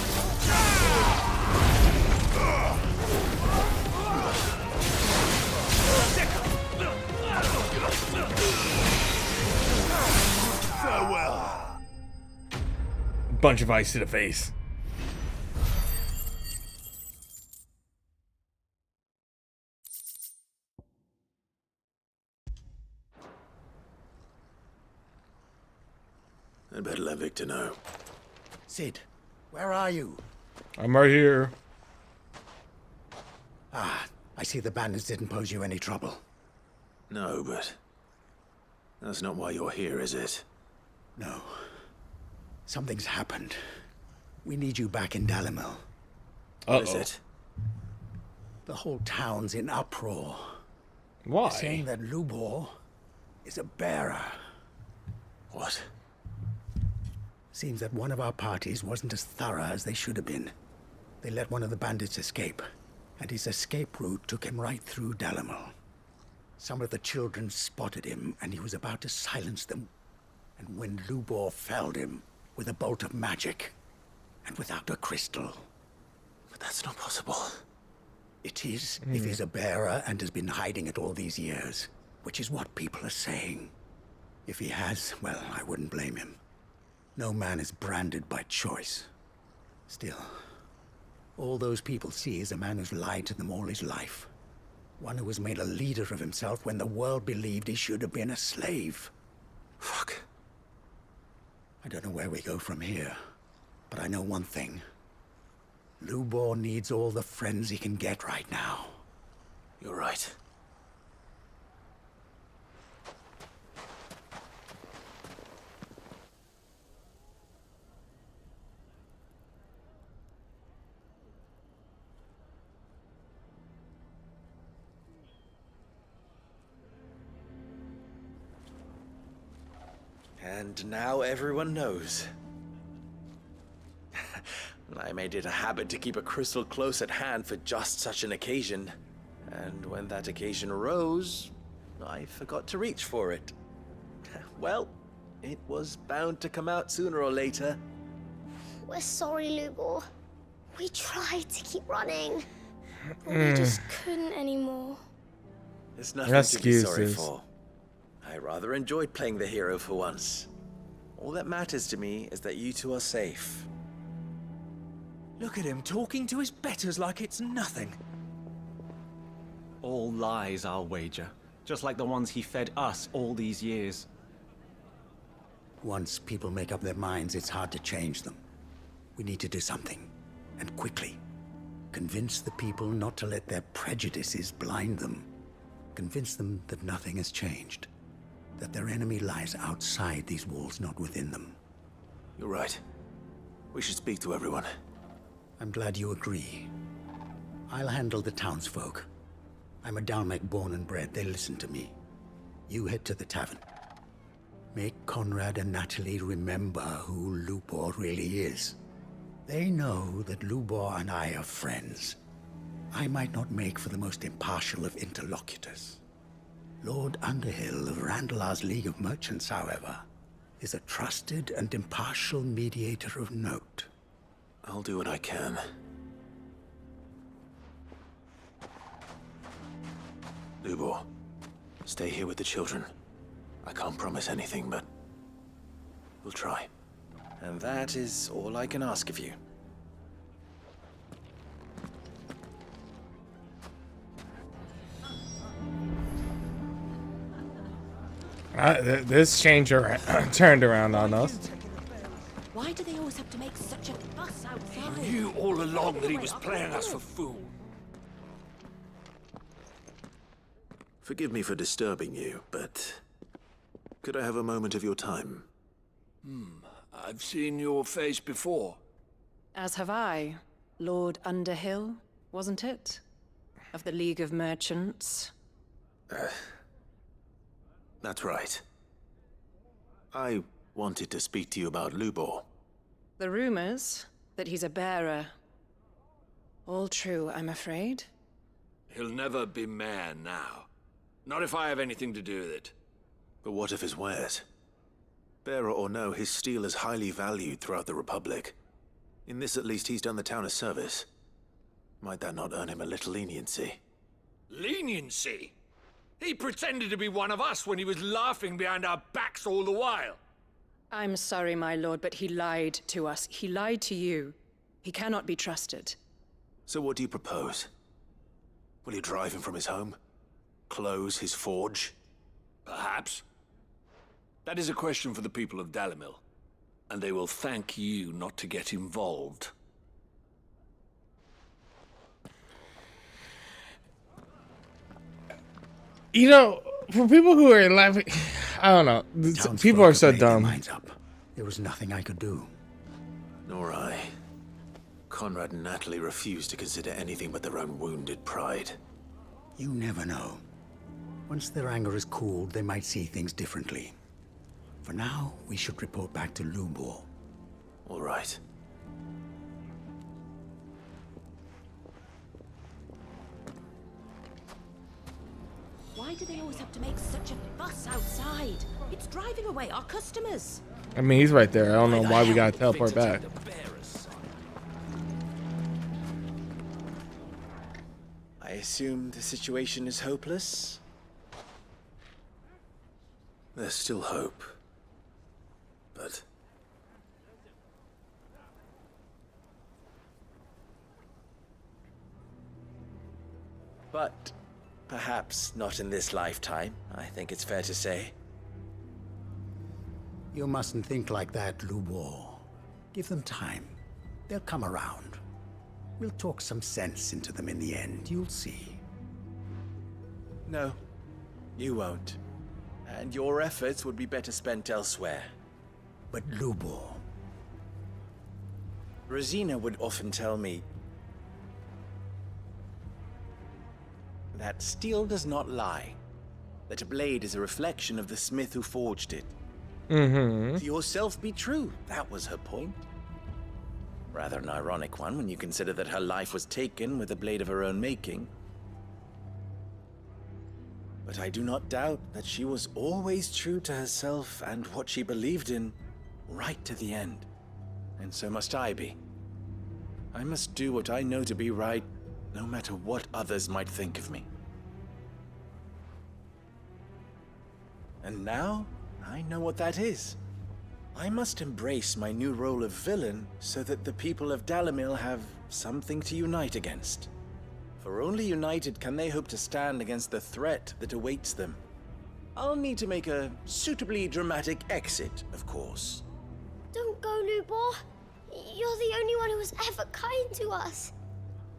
Farewell. Bunch of ice to the face. I'd better let Victor know. Sid, where are you? I'm right here. Ah, I see the bandits didn't pose you any trouble. No, but that's not why you're here, is it? No. Something's happened. We need you back in Dalamil. What is it? The whole town's in uproar. Why? They're saying that Lubor is a bearer. What? Seems that one of our parties wasn't as thorough as they should have been. They let one of the bandits escape, and his escape route took him right through Dalimil. Some of the children spotted him, and he was about to silence them. And when Lubor felled him with a bolt of magic, and without a crystal. But that's not possible. It is, if he's a bearer and has been hiding it all these years, which is what people are saying. If he has, well, I wouldn't blame him. No man is branded by choice. Still, all those people see is a man who's lied to them all his life. One who was made a leader of himself when the world believed he should have been a slave. Fuck. I don't know where we go from here, but I know one thing. Lubor needs all the friends he can get right now. You're right. And now everyone knows. I made it a habit to keep a crystal close at hand for just such an occasion. And when that occasion arose, I forgot to reach for it. Well, it was bound to come out sooner or later. We're sorry, Lubor. We tried to keep running, but we just couldn't anymore. There's nothing to be sorry for. I rather enjoyed playing the hero for once. All that matters to me is that you two are safe. Look at him talking to his betters like it's nothing. All lies, I'll wager. Just like the ones he fed us all these years. Once people make up their minds, it's hard to change them. We need to do something, and quickly. Convince the people not to let their prejudices blind them. Convince them that nothing has changed. That their enemy lies outside these walls, not within them. You're right. We should speak to everyone. I'm glad you agree. I'll handle the townsfolk. I'm a Dalmec born and bred. They listen to me. You head to the tavern. Make Conrad and Natalie remember who Lubor really is. They know that Lubor and I are friends. I might not make for the most impartial of interlocutors. Lord Underhill of Randalar's League of Merchants, however, is a trusted and impartial mediator of note. I'll do what I can. Lubor, stay here with the children. I can't promise anything, but we'll try. And that is all I can ask of you. This changer turned around on us. Why do they always have to make such a fuss outside? He knew all along that he was playing us for fools. Forgive me for disturbing you, but could I have a moment of your time? I've seen your face before. As have I. Lord Underhill, wasn't it? Of the League of Merchants. That's right. I wanted to speak to you about Lubor. The rumors that he's a bearer. All true, I'm afraid. He'll never be mayor now. Not if I have anything to do with it. But what of his wares? Bearer or no, his steel is highly valued throughout the Republic. In this, at least, he's done the town a service. Might that not earn him a little leniency? Leniency? He pretended to be one of us when he was laughing behind our backs all the while. I'm sorry, my lord, but he lied to us. He lied to you. He cannot be trusted. So what do you propose? Will you drive him from his home? Close his forge? Perhaps. That is a question for the people of Dalimil. And they will thank you not to get involved. You know, for people who are laughing, I don't know. People are so dumb. There was nothing I could do. Nor I. Conrad and Natalie refused to consider anything but their own wounded pride. You never know. Once their anger is cooled, they might see things differently. For now, we should report back to Lubor. All right. Why do they always have to make such a fuss outside? It's driving away our customers. I mean, he's right there. I don't know why we gotta teleport back. I assume the situation is hopeless? There's still hope. But... But perhaps not in this lifetime, I think it's fair to say. You mustn't think like that, Lubor. Give them time. They'll come around. We'll talk some sense into them in the end, you'll see. No, you won't. And your efforts would be better spent elsewhere. But Lubor... Rosina would often tell me that steel does not lie. That a blade is a reflection of the smith who forged it. Mm-hmm. To yourself be true, that was her point. Rather an ironic one when you consider that her life was taken with a blade of her own making. But I do not doubt that she was always true to herself and what she believed in, right to the end. And so must I be. I must do what I know to be right, no matter what others might think of me. And now, I know what that is. I must embrace my new role of villain so that the people of Dalimil have something to unite against. For only united can they hope to stand against the threat that awaits them. I'll need to make a suitably dramatic exit, of course. Don't go, Lubor. You're the only one who was ever kind to us.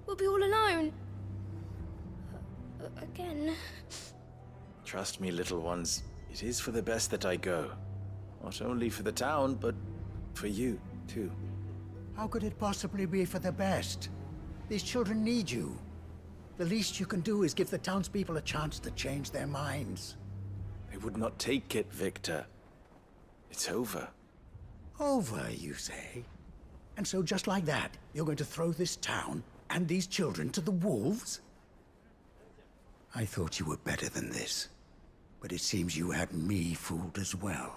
We'll be all alone. Again. Trust me, little ones. It is for the best that I go. Not only for the town, but for you, too. How could it possibly be for the best? These children need you. The least you can do is give the townspeople a chance to change their minds. They would not take it, Victor. It's over. Over, you say? And so just like that, you're going to throw this town and these children to the wolves? I thought you were better than this. But it seems you had me fooled as well.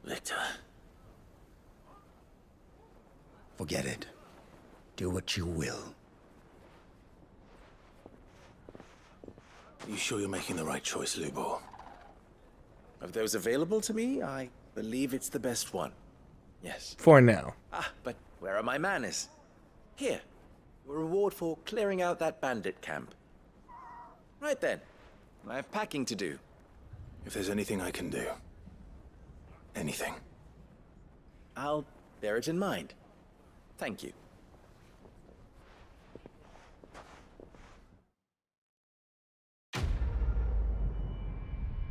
Victor. Forget it. Do what you will. You sure you're making the right choice, Lubor? Of those available to me, I believe it's the best one. Yes. For now. Ah, but where are my manners? Here. Your reward for clearing out that bandit camp. Right then. I have packing to do. If there's anything I can do. Anything. I'll bear it in mind. Thank you.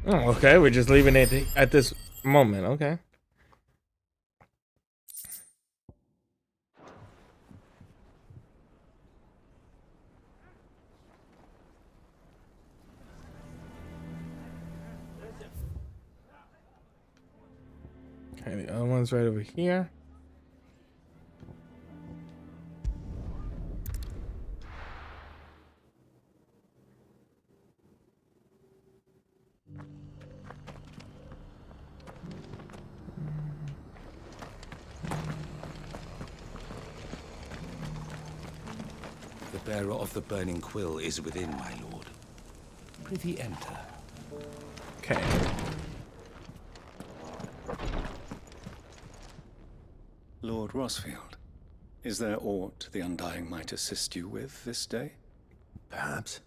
Oh, okay, we're just leaving it at this moment. Okay. Okay, the other one's right over here. The bearer of the burning quill is within, my lord. Prithee enter. Okay. Lord Rosfield, is there aught the Undying might assist you with this day? Perhaps.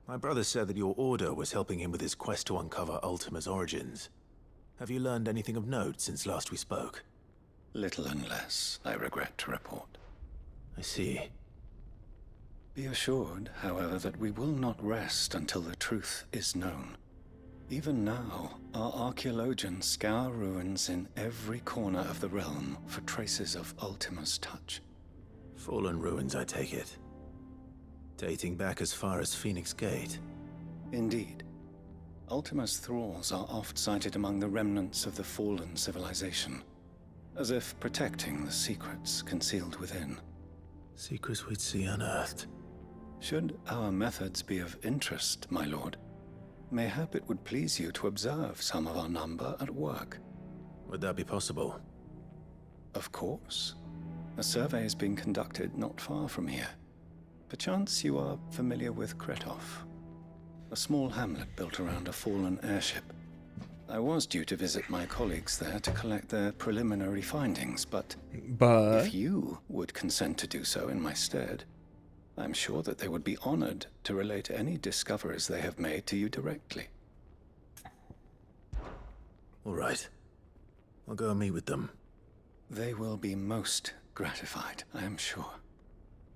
My brother said that your order was helping him with his quest to uncover Ultima's origins. Have you learned anything of note since last we spoke? Little unless, I regret to report. I see. Be assured, however, that we will not rest until the truth is known. Even now, our archaeologians scour ruins in every corner of the realm for traces of Ultima's touch. Fallen ruins, I take it. Dating back as far as Phoenix Gate. Indeed. Ultima's thralls are oft sighted among the remnants of the fallen civilization. as if protecting the secrets concealed within. Secrets we'd see unearthed. Should our methods be of interest, my lord, mayhap it would please you to observe some of our number at work. Would that be possible? Of course. A survey is being conducted not far from here. Perchance you are familiar with Kretov, a small hamlet built around a fallen airship. I was due to visit my colleagues there to collect their preliminary findings, but if you would consent to do so in my stead, I'm sure that they would be honored to relate any discoveries they have made to you directly. All right. I'll go and meet with them. They will be most gratified, I am sure.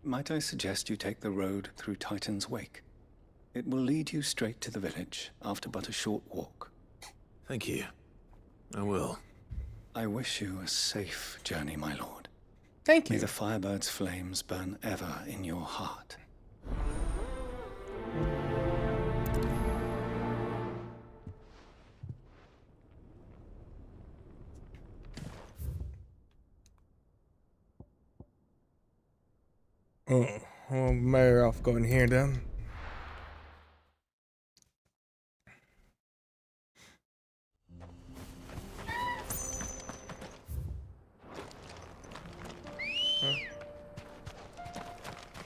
Might I suggest you take the road through Titan's Wake? It will lead you straight to the village after but a short walk. Thank you. I will. I wish you a safe journey, my lord. Thank you. May the Firebird's flames burn ever in your heart. Oh, well, better off going here then.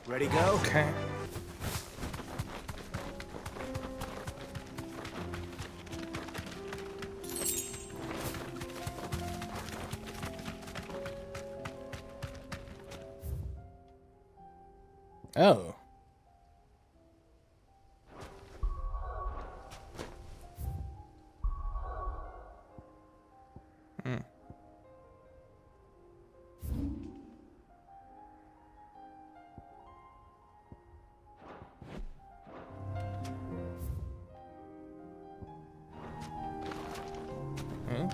Ready, go? Okay. Oh. Hmm. Hmm.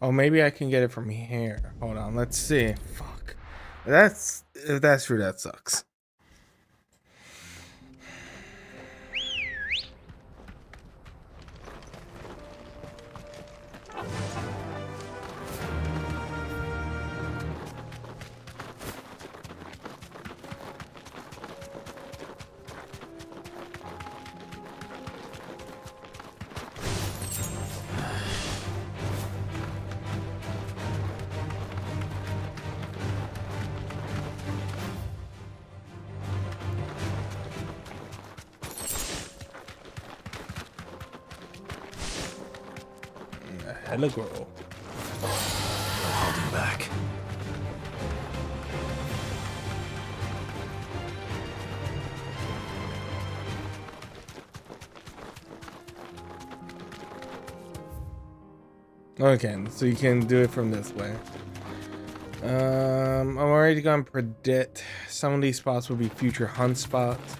Oh, maybe I can get it from here. Hold on, let's see. Fuck. If that's true, that sucks. Hella grow. No holding back. Okay, so you can do it from this way. I'm already gonna predict some of these spots will be future hunt spots.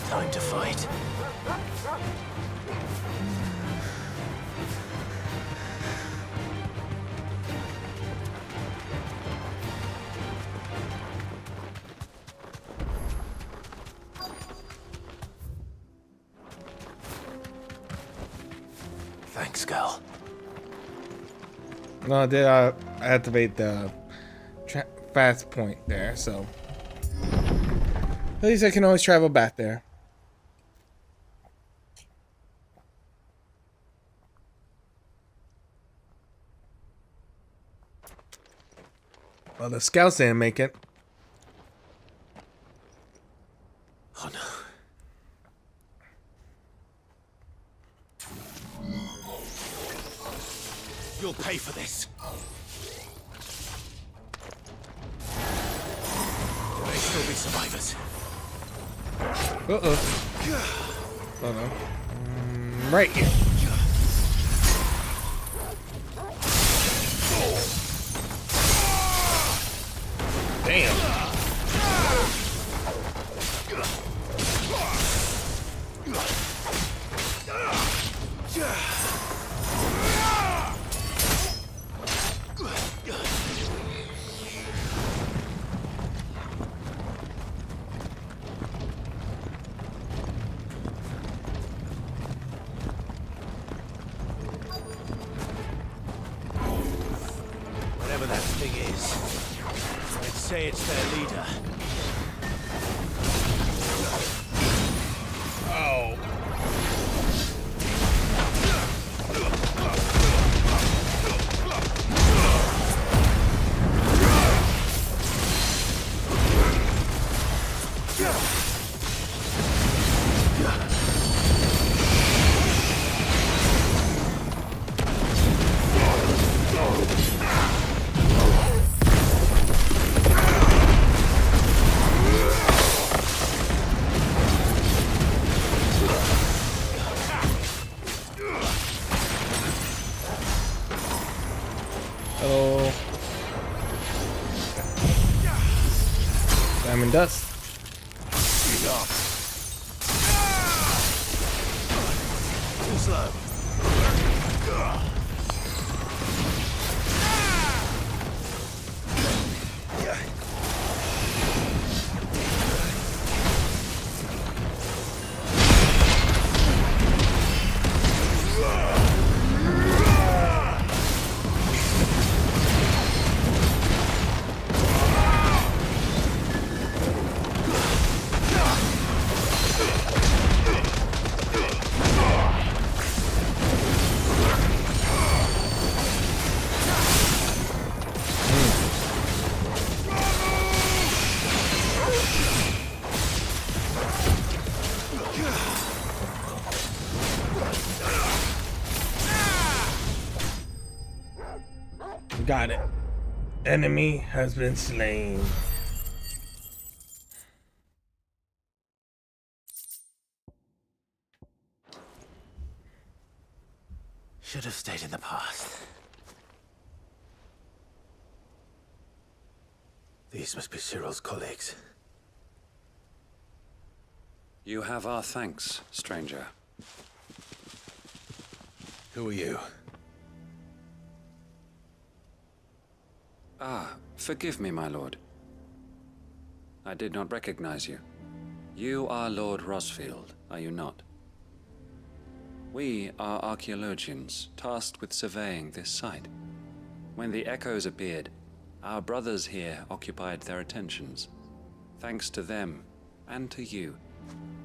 Time to fight. Thanks, Gal. No, I did activate the fast point there, so at least I can always travel back there. Well, the scouts didn't make it. Oh no. You'll pay for this. There may still be survivors. Uh-oh. Uh-oh. Right here. Whatever that thing is, I'd say it's their leader. Oh. Hello. Diamond dust. Too slow. Got it. Enemy has been slain. Should have stayed in the past. These must be Cyril's colleagues. You have our thanks, stranger. Who are you? Ah, forgive me, my lord. I did not recognize you. You are Lord Rosfield, are you not? We are archaeologians, tasked with surveying this site. When the echoes appeared, our brothers here occupied their attentions. Thanks to them, and to you,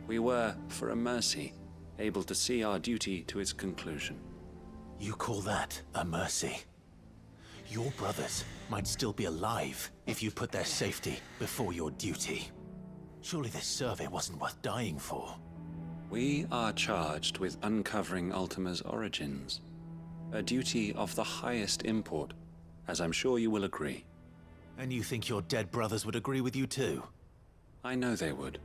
we were, for a mercy, able to see our duty to its conclusion. You call that a mercy? Your brothers might still be alive if you put their safety before your duty. Surely this survey wasn't worth dying for. We are charged with uncovering Ultima's origins. A duty of the highest import, as I'm sure you will agree. And you think your dead brothers would agree with you too? I know they would.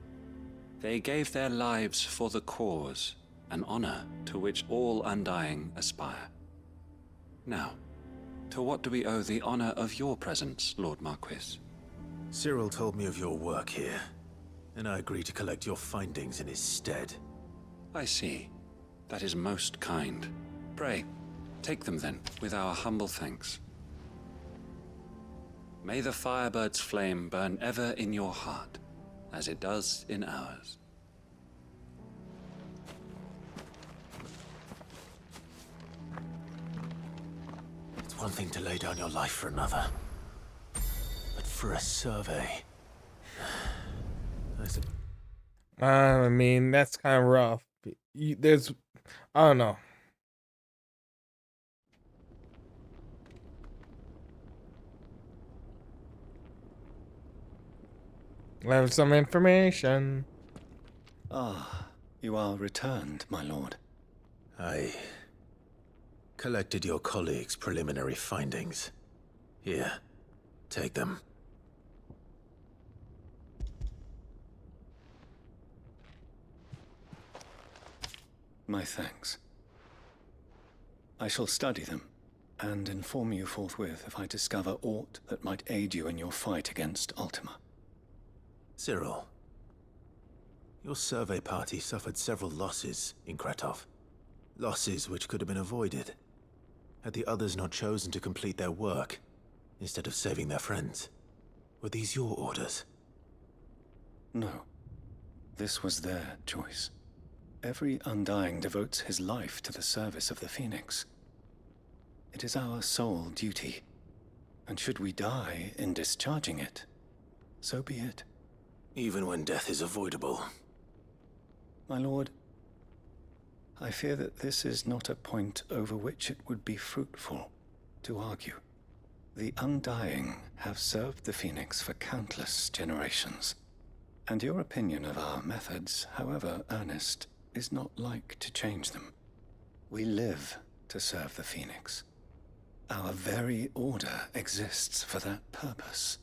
They gave their lives for the cause, an honor to which all Undying aspire. Now, to what do we owe the honor of your presence, Lord Marquis? Cyril told me of your work here, and I agreed to collect your findings in his stead. I see. That is most kind. Pray, take them then, with our humble thanks. May the Firebird's flame burn ever in your heart, as it does in ours. It's one thing to lay down your life for another, but for a survey... I mean, that's kind of rough. There's, I don't know. I have some information. Ah, you are returned, my lord. I collected your colleagues' preliminary findings. Here, take them. My thanks. I shall study them, and inform you forthwith if I discover aught that might aid you in your fight against Ultima. Cyril, your survey party suffered several losses in Kretov. Losses which could have been avoided had the others not chosen to complete their work instead of saving their friends. Were these your orders? No. This was their choice. Every Undying devotes his life to the service of the Phoenix. It is our sole duty, and should we die in discharging it, so be it. Even when death is avoidable. My lord, I fear that this is not a point over which it would be fruitful to argue. The Undying have served the Phoenix for countless generations, and your opinion of our methods, however earnest, is not like to change them. We live to serve the Phoenix. Our very order exists for that purpose,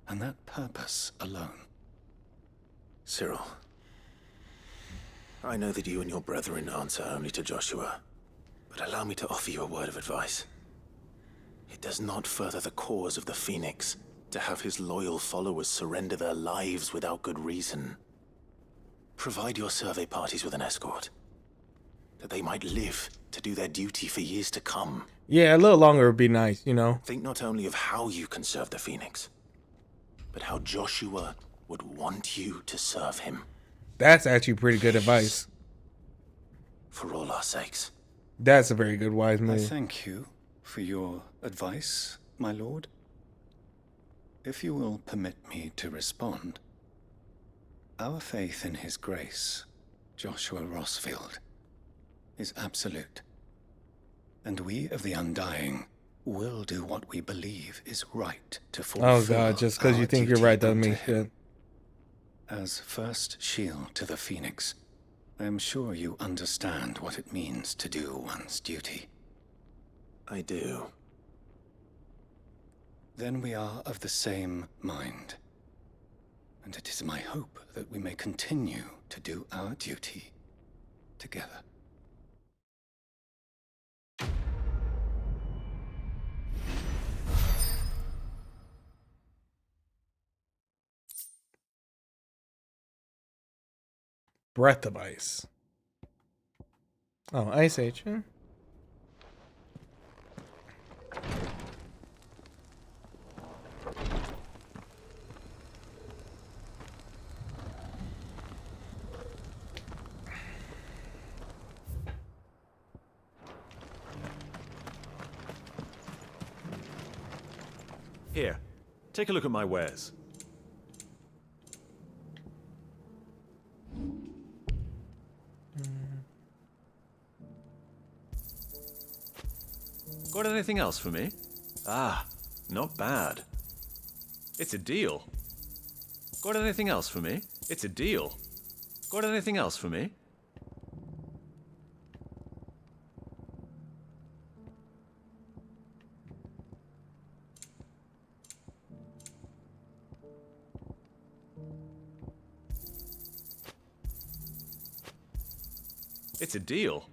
and that purpose alone. Cyril, I know that you and your brethren answer only to Joshua, but allow me to offer you a word of advice. It does not further the cause of the Phoenix to have his loyal followers surrender their lives without good reason. Provide your survey parties with an escort, that they might live to do their duty for years to come. Yeah, a little longer would be nice, you know. Think not only of how you can serve the Phoenix, but how Joshua would want you to serve him. That's actually pretty good advice. For all our sakes. That's a very good wise I move. thank you for your advice, my lord. If you will permit me to respond, our faith in his grace, Joshua Rossfield, is absolute. And we of the Undying will do what we believe is right to fulfill. Oh god, just because you think you're right doesn't mean shit. As first shield to the Phoenix, I am sure you understand what it means to do one's duty. I do. Then we are of the same mind. And it is my hope that we may continue to do our duty together. Breath of Ice. Oh, Ice Age. Yeah. Here, take a look at my wares. Got anything else for me? Ah, not bad. It's a deal. Got anything else for me? It's a deal. Got anything else for me? It's a deal.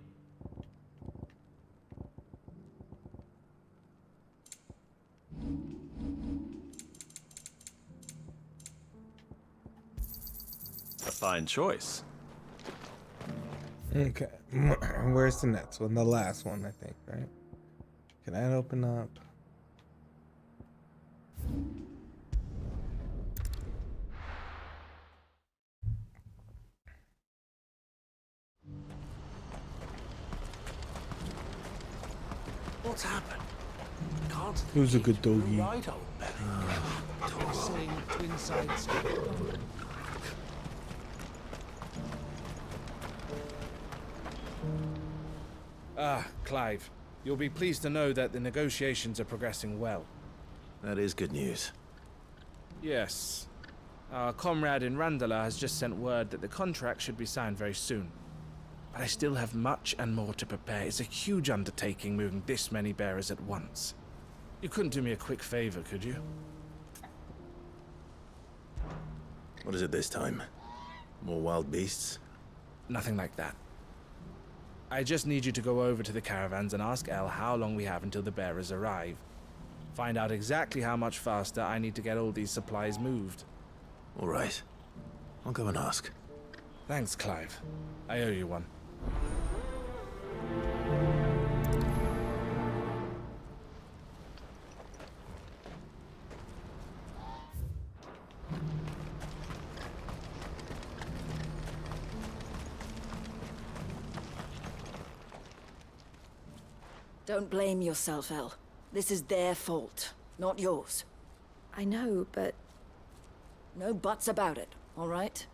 A fine choice. Okay. Where's the next one? The last one, I think, right? Can that open up? What's happened? Can't. Who's a good doggy? Right, old belly. Saying twin sides. Ah, Clive. You'll be pleased to know that the negotiations are progressing well. That is good news. Yes. Our comrade in Randala has just sent word that the contract should be signed very soon. But I still have much and more to prepare. It's a huge undertaking moving this many bearers at once. You couldn't do me a quick favor, could you? What is it this time? More wild beasts? Nothing like that. I just need you to go over to the caravans and ask El how long we have until the bearers arrive. Find out exactly how much faster I need to get all these supplies moved. All right. I'll go and ask. Thanks, Clive. I owe you one. Don't blame yourself, El. This is their fault, not yours. I know, but... No buts about it, all right?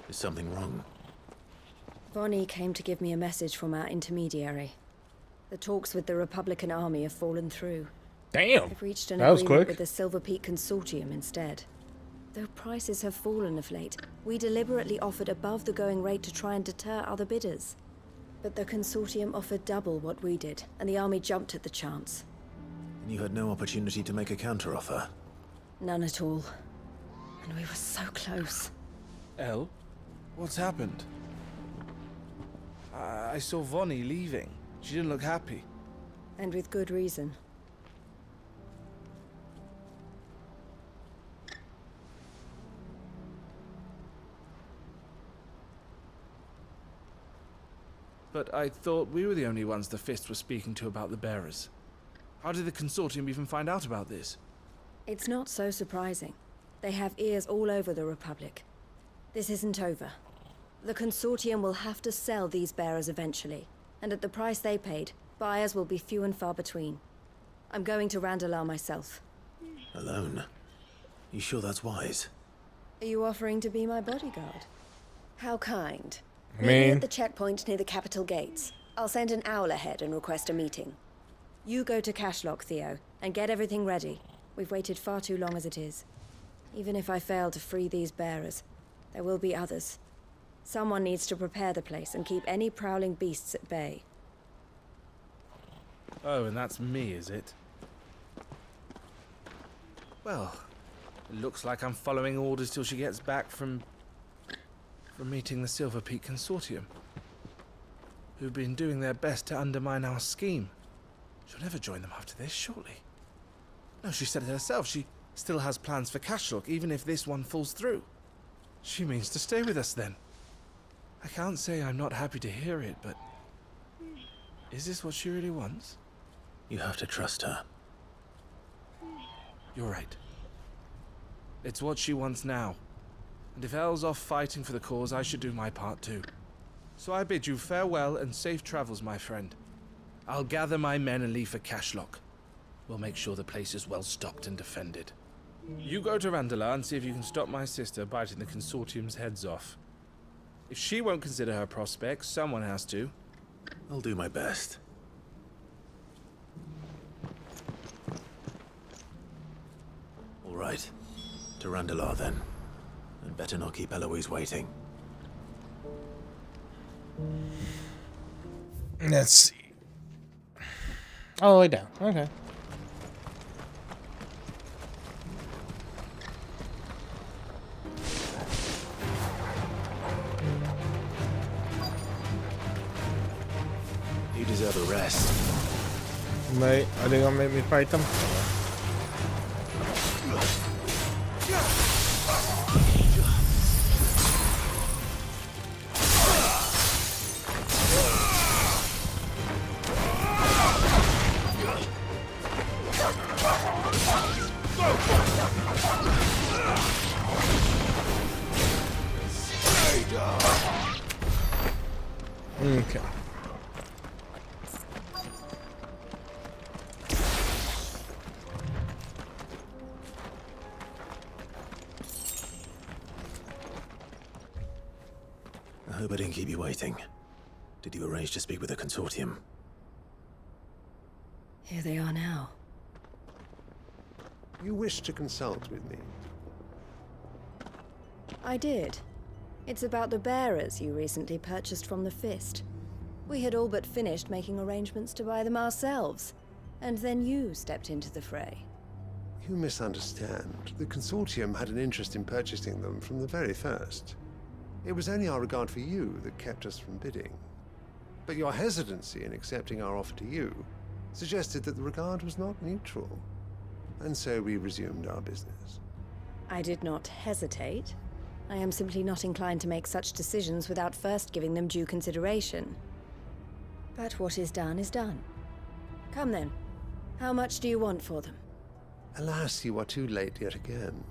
Is something wrong? Vonnie came to give me a message from our intermediary. The talks with the Republican Army have fallen through. Damn! They've reached an That was agreement quick. with the Silver Peak Consortium instead. Though prices have fallen of late, we deliberately offered above the going rate to try and deter other bidders. But the Consortium offered double what we did, and the Army jumped at the chance. And you had no opportunity to make a counteroffer? None at all. And we were so close. El? What's happened? I saw Vonnie leaving. She didn't look happy. And with good reason. But I thought we were the only ones the Fist was speaking to about the bearers. How did the Consortium even find out about this? It's not so surprising. They have ears all over the Republic. This isn't over. The Consortium will have to sell these bearers eventually, and at the price they paid, buyers will be few and far between. I'm going to Randalar myself. Alone? You sure that's wise? Are you offering to be my bodyguard? How kind. I Meet me mean... at the checkpoint near the capital gates. I'll send an owl ahead and request a meeting. You go to Cashlock, Theo, and get everything ready. We've waited far too long as it is. Even if I fail to free these bearers, there will be others. Someone needs to prepare the place and keep any prowling beasts at bay. Oh, and that's me, is it? Well, it looks like I'm following orders till she gets back from meeting the Silver Peak Consortium, who've been doing their best to undermine our scheme. She'll never join them after this, surely. No, she said it herself. She still has plans for Cashlock, even if this one falls through. She means to stay with us, then. I can't say I'm not happy to hear it, but... is this what she really wants? You have to trust her. You're right. It's what she wants now. And if Elle's off fighting for the cause, I should do my part too. So I bid you farewell and safe travels, my friend. I'll gather my men and leave for Cashlock. We'll make sure the place is well stocked and defended. You go to Randalar and see if you can stop my sister biting the Consortium's heads off. If she won't consider her prospects, someone has to. I'll do my best. All right. To Randalar, then. And better not keep Eloise waiting. Let's see. All the way down. Okay. You deserve a rest. Mate, are they gonna make me fight them? Okay. I hope I didn't keep you waiting. Did you arrange to speak with the Consortium? Here they are now. You wish to consult with me? I did. It's about the bearers you recently purchased from the Fist. We had all but finished making arrangements to buy them ourselves, and then you stepped into the fray. You misunderstand. The Consortium had an interest in purchasing them from the very first. It was only our regard for you that kept us from bidding. But your hesitancy in accepting our offer to you suggested that the regard was not mutual. And so we resumed our business. I did not hesitate. I am simply not inclined to make such decisions without first giving them due consideration. But what is done is done. Come then. How much do you want for them? Alas, you are too late yet again.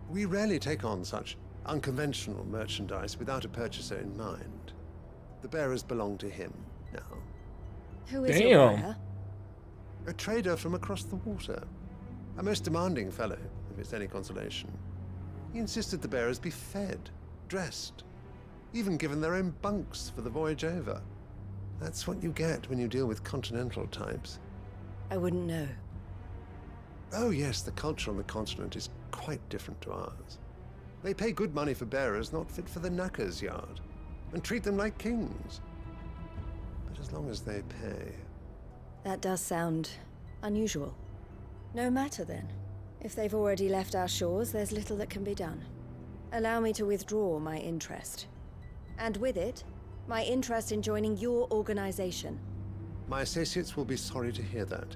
We rarely take on such unconventional merchandise without a purchaser in mind. The bearers belong to him now. Who is your buyer? A trader from across the water. A most demanding fellow, if it's any consolation. He insisted the bearers be fed, dressed, even given their own bunks for the voyage over. That's what you get when you deal with continental types. I wouldn't know. Oh yes, the culture on the continent is quite different to ours. They pay good money for bearers not fit for the knacker's yard, and treat them like kings. But as long as they pay... That does sound unusual. No matter then. If they've already left our shores, there's little that can be done. Allow me to withdraw my interest. And with it, my interest in joining your organization. My associates will be sorry to hear that.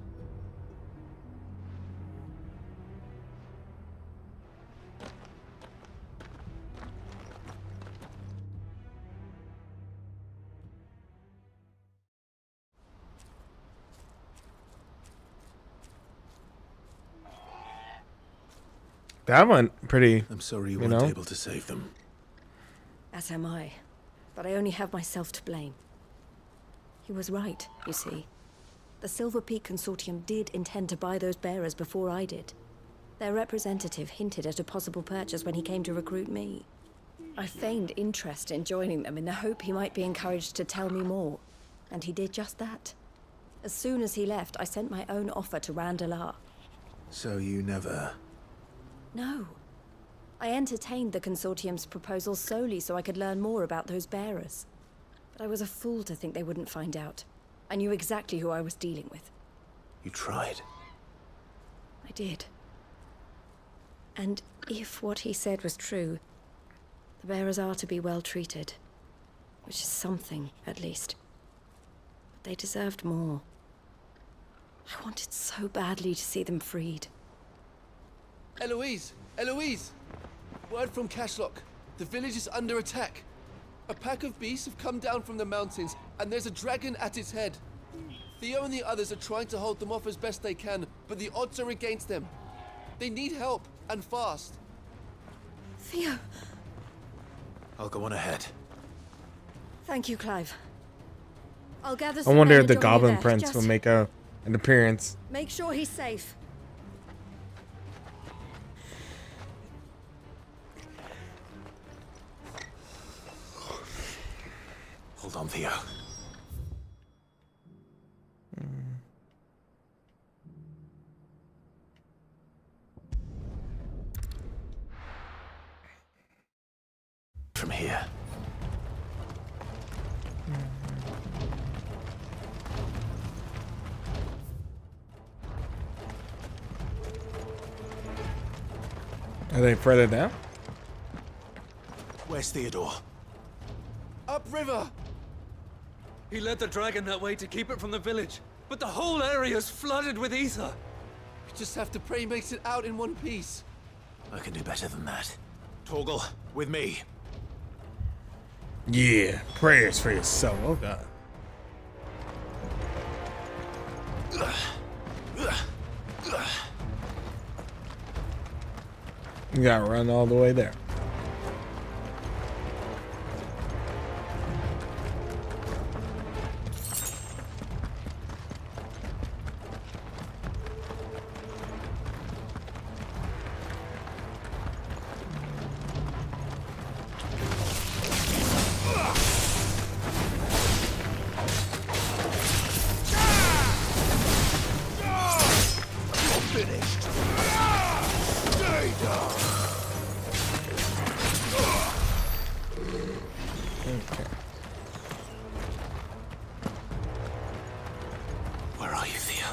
That went pretty. I'm sorry you weren't weren't able to save them. As am I. But I only have myself to blame. He was right, you see. The Silver Peak Consortium did intend to buy those bearers before I did. Their representative hinted at a possible purchase when he came to recruit me. I feigned interest in joining them in the hope he might be encouraged to tell me more. And he did just that. As soon as he left, I sent my own offer to Randalar. So you never... No. I entertained the Consortium's proposal solely so I could learn more about those bearers. But I was a fool to think they wouldn't find out. I knew exactly who I was dealing with. You tried. I did. And if what he said was true, the bearers are to be well treated. Which is something, at least. But they deserved more. I wanted so badly to see them freed. Eloise! Eloise! Word from Cashlock. The village is under attack. A pack of beasts have come down from the mountains, and there's a dragon at its head. Theo and the others are trying to hold them off as best they can, but the odds are against them. They need help, and fast. Theo! I'll go on ahead. Thank you, Clive. I'll gather I some wonder men if to the join you Goblin there. Prince Just will make an appearance. make sure he's safe. Hold on, Theo. From here. Are they further down? Where's Theodore? Upriver! He led the dragon that way to keep it from the village, but the whole area is flooded with ether. We just have to pray he makes it out in one piece. I can do better than that. Torgal, with me. Yeah, prayers for your soul. Oh god. You gotta run all the way there. Where are you, Theo?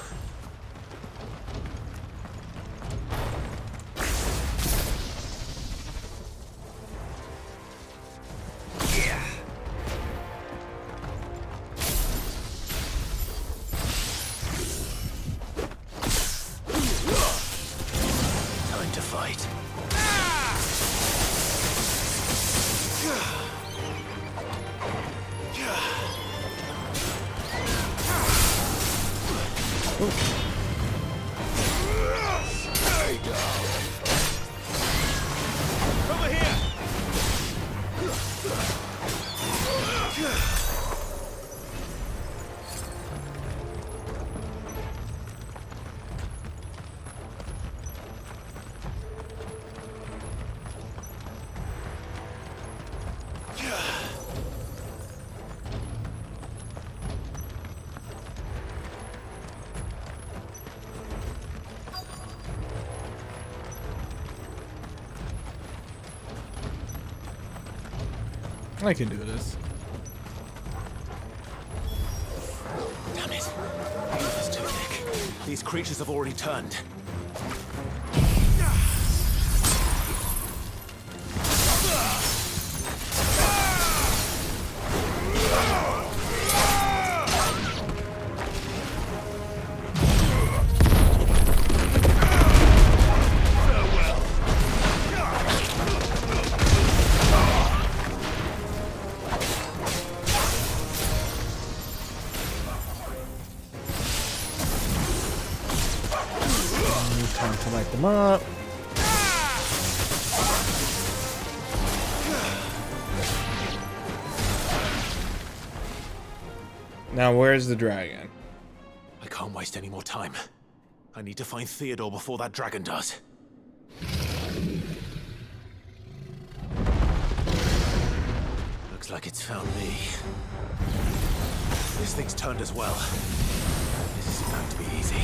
I can do this. Damn it. It's too thick. These creatures have already turned. Time to light them up. Now, where's the dragon? I can't waste any more time. I need to find Theodore before that dragon does. Looks like it's found me. This thing's turned as well. This isn't going to be easy.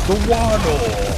The waddle.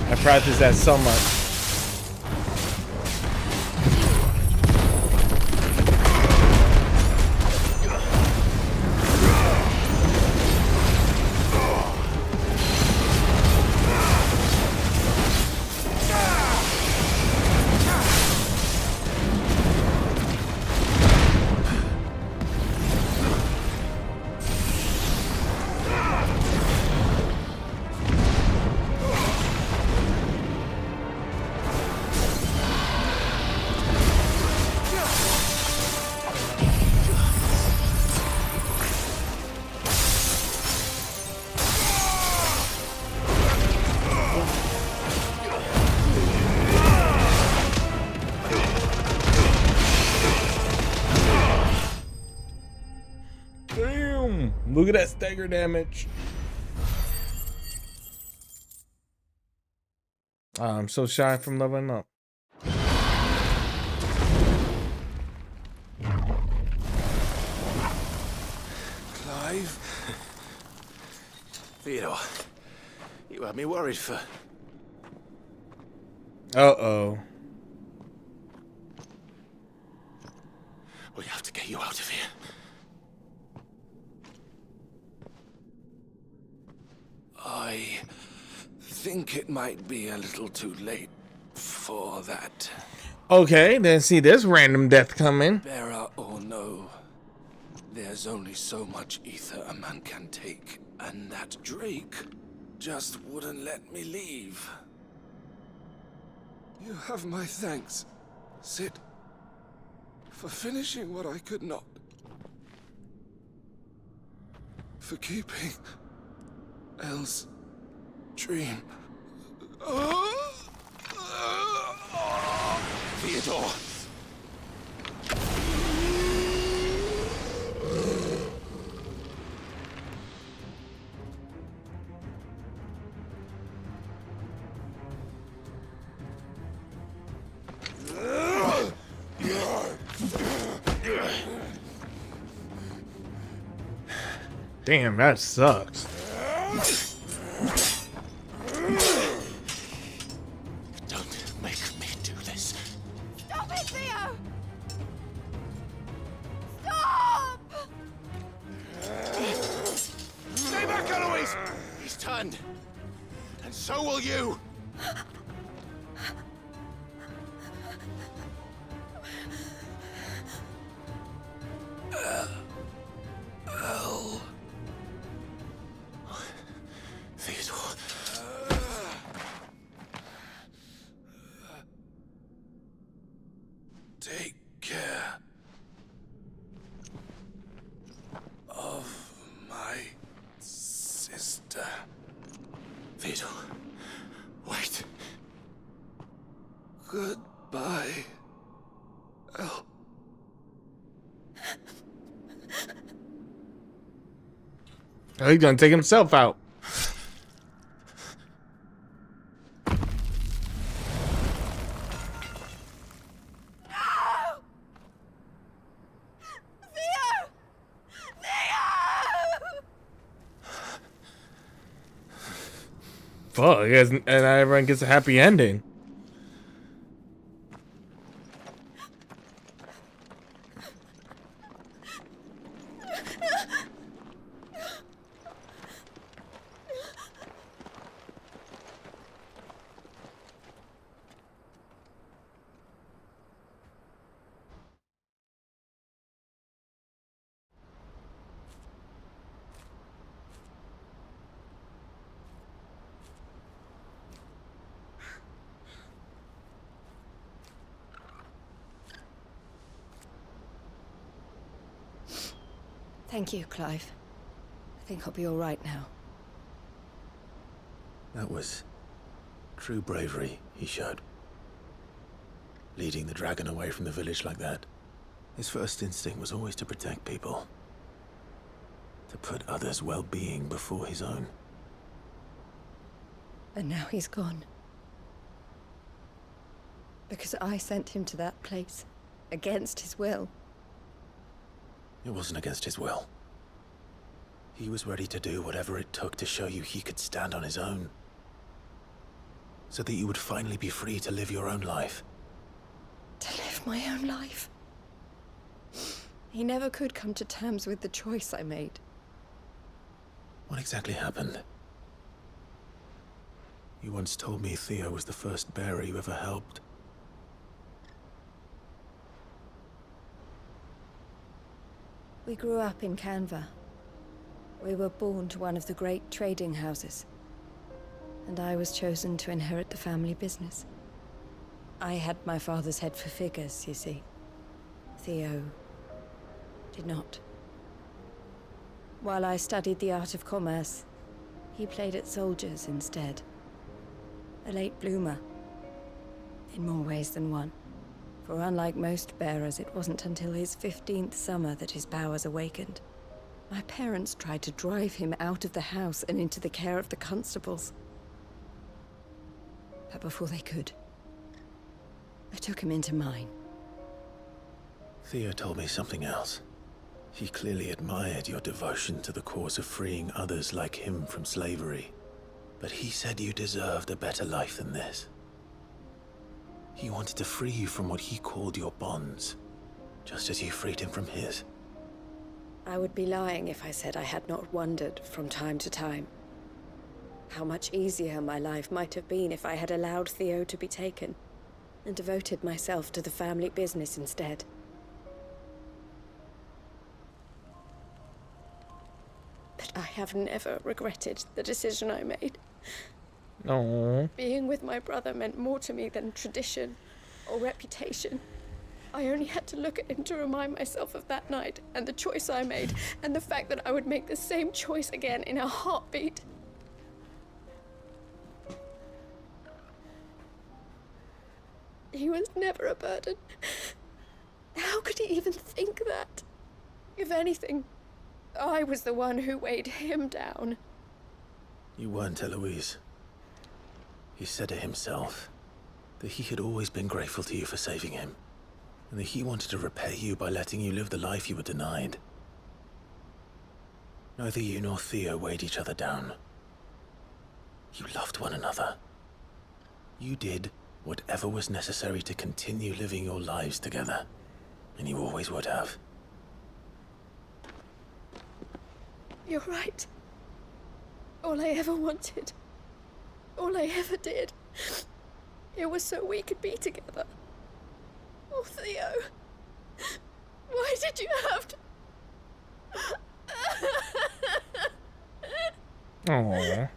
I practice that so much. Damn! Look at that stagger damage. I'm so shy from leveling up. Clive? Theodore, you had me worried for... Uh-oh. We have to get you out of here. I think it might be a little too late for that. Okay, then see this random death coming. Bearer or no, there's only so much ether a man can take, and that Drake just wouldn't let me leave. You have my thanks, Sid, for finishing what I could not. For keeping Elle's dream. Theodore! Damn, that sucks. Don't make me do this. Stop it, Theo! so will you! Al. Theodore. Take care of my sister. Theodore, wait. Goodbye, Al. Oh, he's gonna take himself out. Fuck, and everyone gets a happy ending. Thank you, Clive. I think I'll be all right now. That was true bravery he showed. Leading the dragon away from the village like that. His first instinct was always to protect people. To put others' well-being before his own. And now he's gone. Because I sent him to that place, against his will. It wasn't against his will. He was ready to do whatever it took to show you he could stand on his own. So that you would finally be free to live your own life. To live my own life. He never could come to terms with the choice I made. What exactly happened? You once told me Theo was the first bearer you ever helped. We grew up in Canva. We were born to one of the great trading houses. And I was chosen to inherit the family business. I had my father's head for figures, you see. Theo did not. While I studied the art of commerce, he played at soldiers instead. A late bloomer. In more ways than one. For unlike most bearers, it wasn't until his 15th summer that his powers awakened. My parents tried to drive him out of the house and into the care of the constables. But before they could, I took him into mine. Theo told me something else. He clearly admired your devotion to the cause of freeing others like him from slavery. But he said you deserved a better life than this. He wanted to free you from what he called your bonds, just as you freed him from his. I would be lying if I said I had not wondered from time to time how much easier my life might have been if I had allowed Theo to be taken and devoted myself to the family business instead. But I have never regretted the decision I made. No. Being with my brother meant more to me than tradition or reputation. I only had to look at him to remind myself of that night and the choice I made and the fact that I would make the same choice again in a heartbeat. He was never a burden. How could he even think that? If anything, I was the one who weighed him down. You weren't, Eloise. He said it himself, that he had always been grateful to you for saving him, and that he wanted to repay you by letting you live the life you were denied. Neither you nor Theo weighed each other down. You loved one another. You did whatever was necessary to continue living your lives together, and you always would have. You're right. All I ever wanted all I ever did. It was so we could be together. Oh, Theo. Why did you have to... Aww.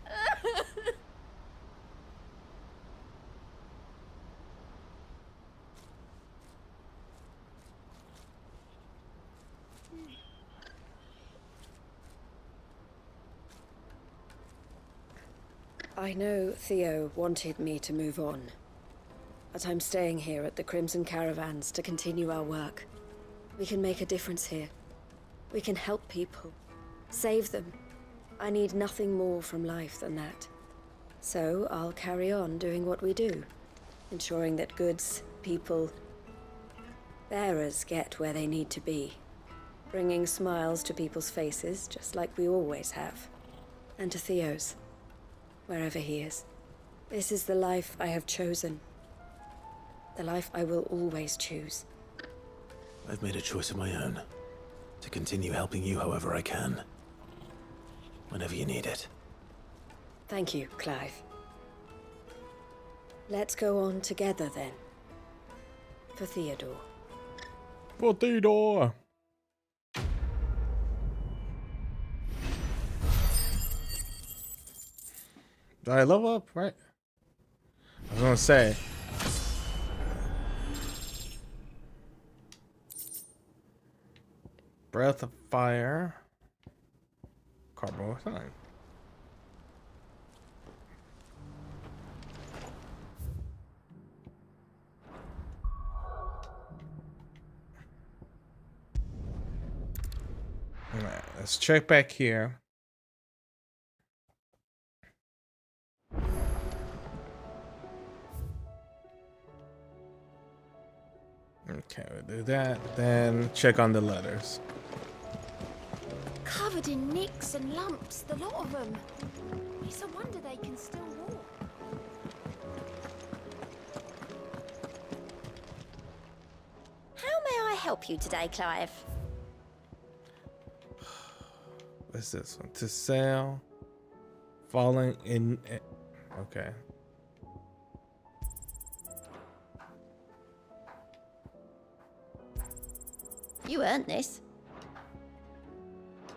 I know Theo wanted me to move on, but I'm staying here at the Crimson Caravans to continue our work. We can make a difference here. We can help people, save them. I need nothing more from life than that. So I'll carry on doing what we do, ensuring that goods, people, bearers get where they need to be, bringing smiles to people's faces just like we always have, and to Theo's. Wherever he is. This is the life I have chosen. The life I will always choose. I've made a choice of my own. To continue helping you however I can. Whenever you need it. Thank you, Clive. Let's go on together then. For Theodore. For Theodore! Did I level up, right? I was gonna say. Breath of fire. Carbon sign. Alright, let's check back here. Okay, we'll do that. Then check on the letters. Covered in nicks and lumps, the lot of them. It's a wonder they can still walk. How may I help you today, Clive? What's this one? To sail. Falling in. Okay. You earned this.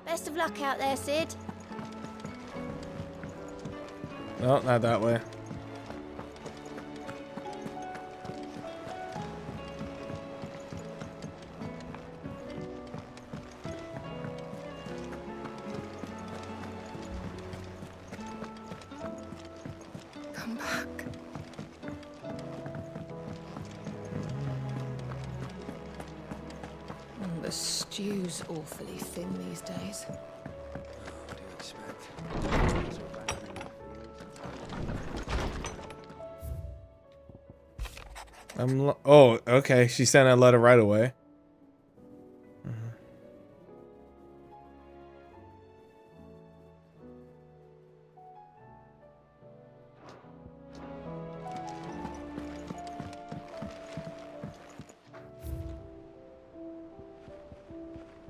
Best of luck out there, Sid. No, not that way. Come back. The stew's awfully thin these days. What do you expect? Oh, okay. She sent a letter right away.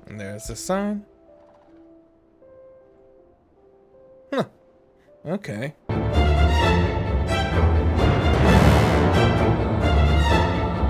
And there's the sign. Huh. Okay.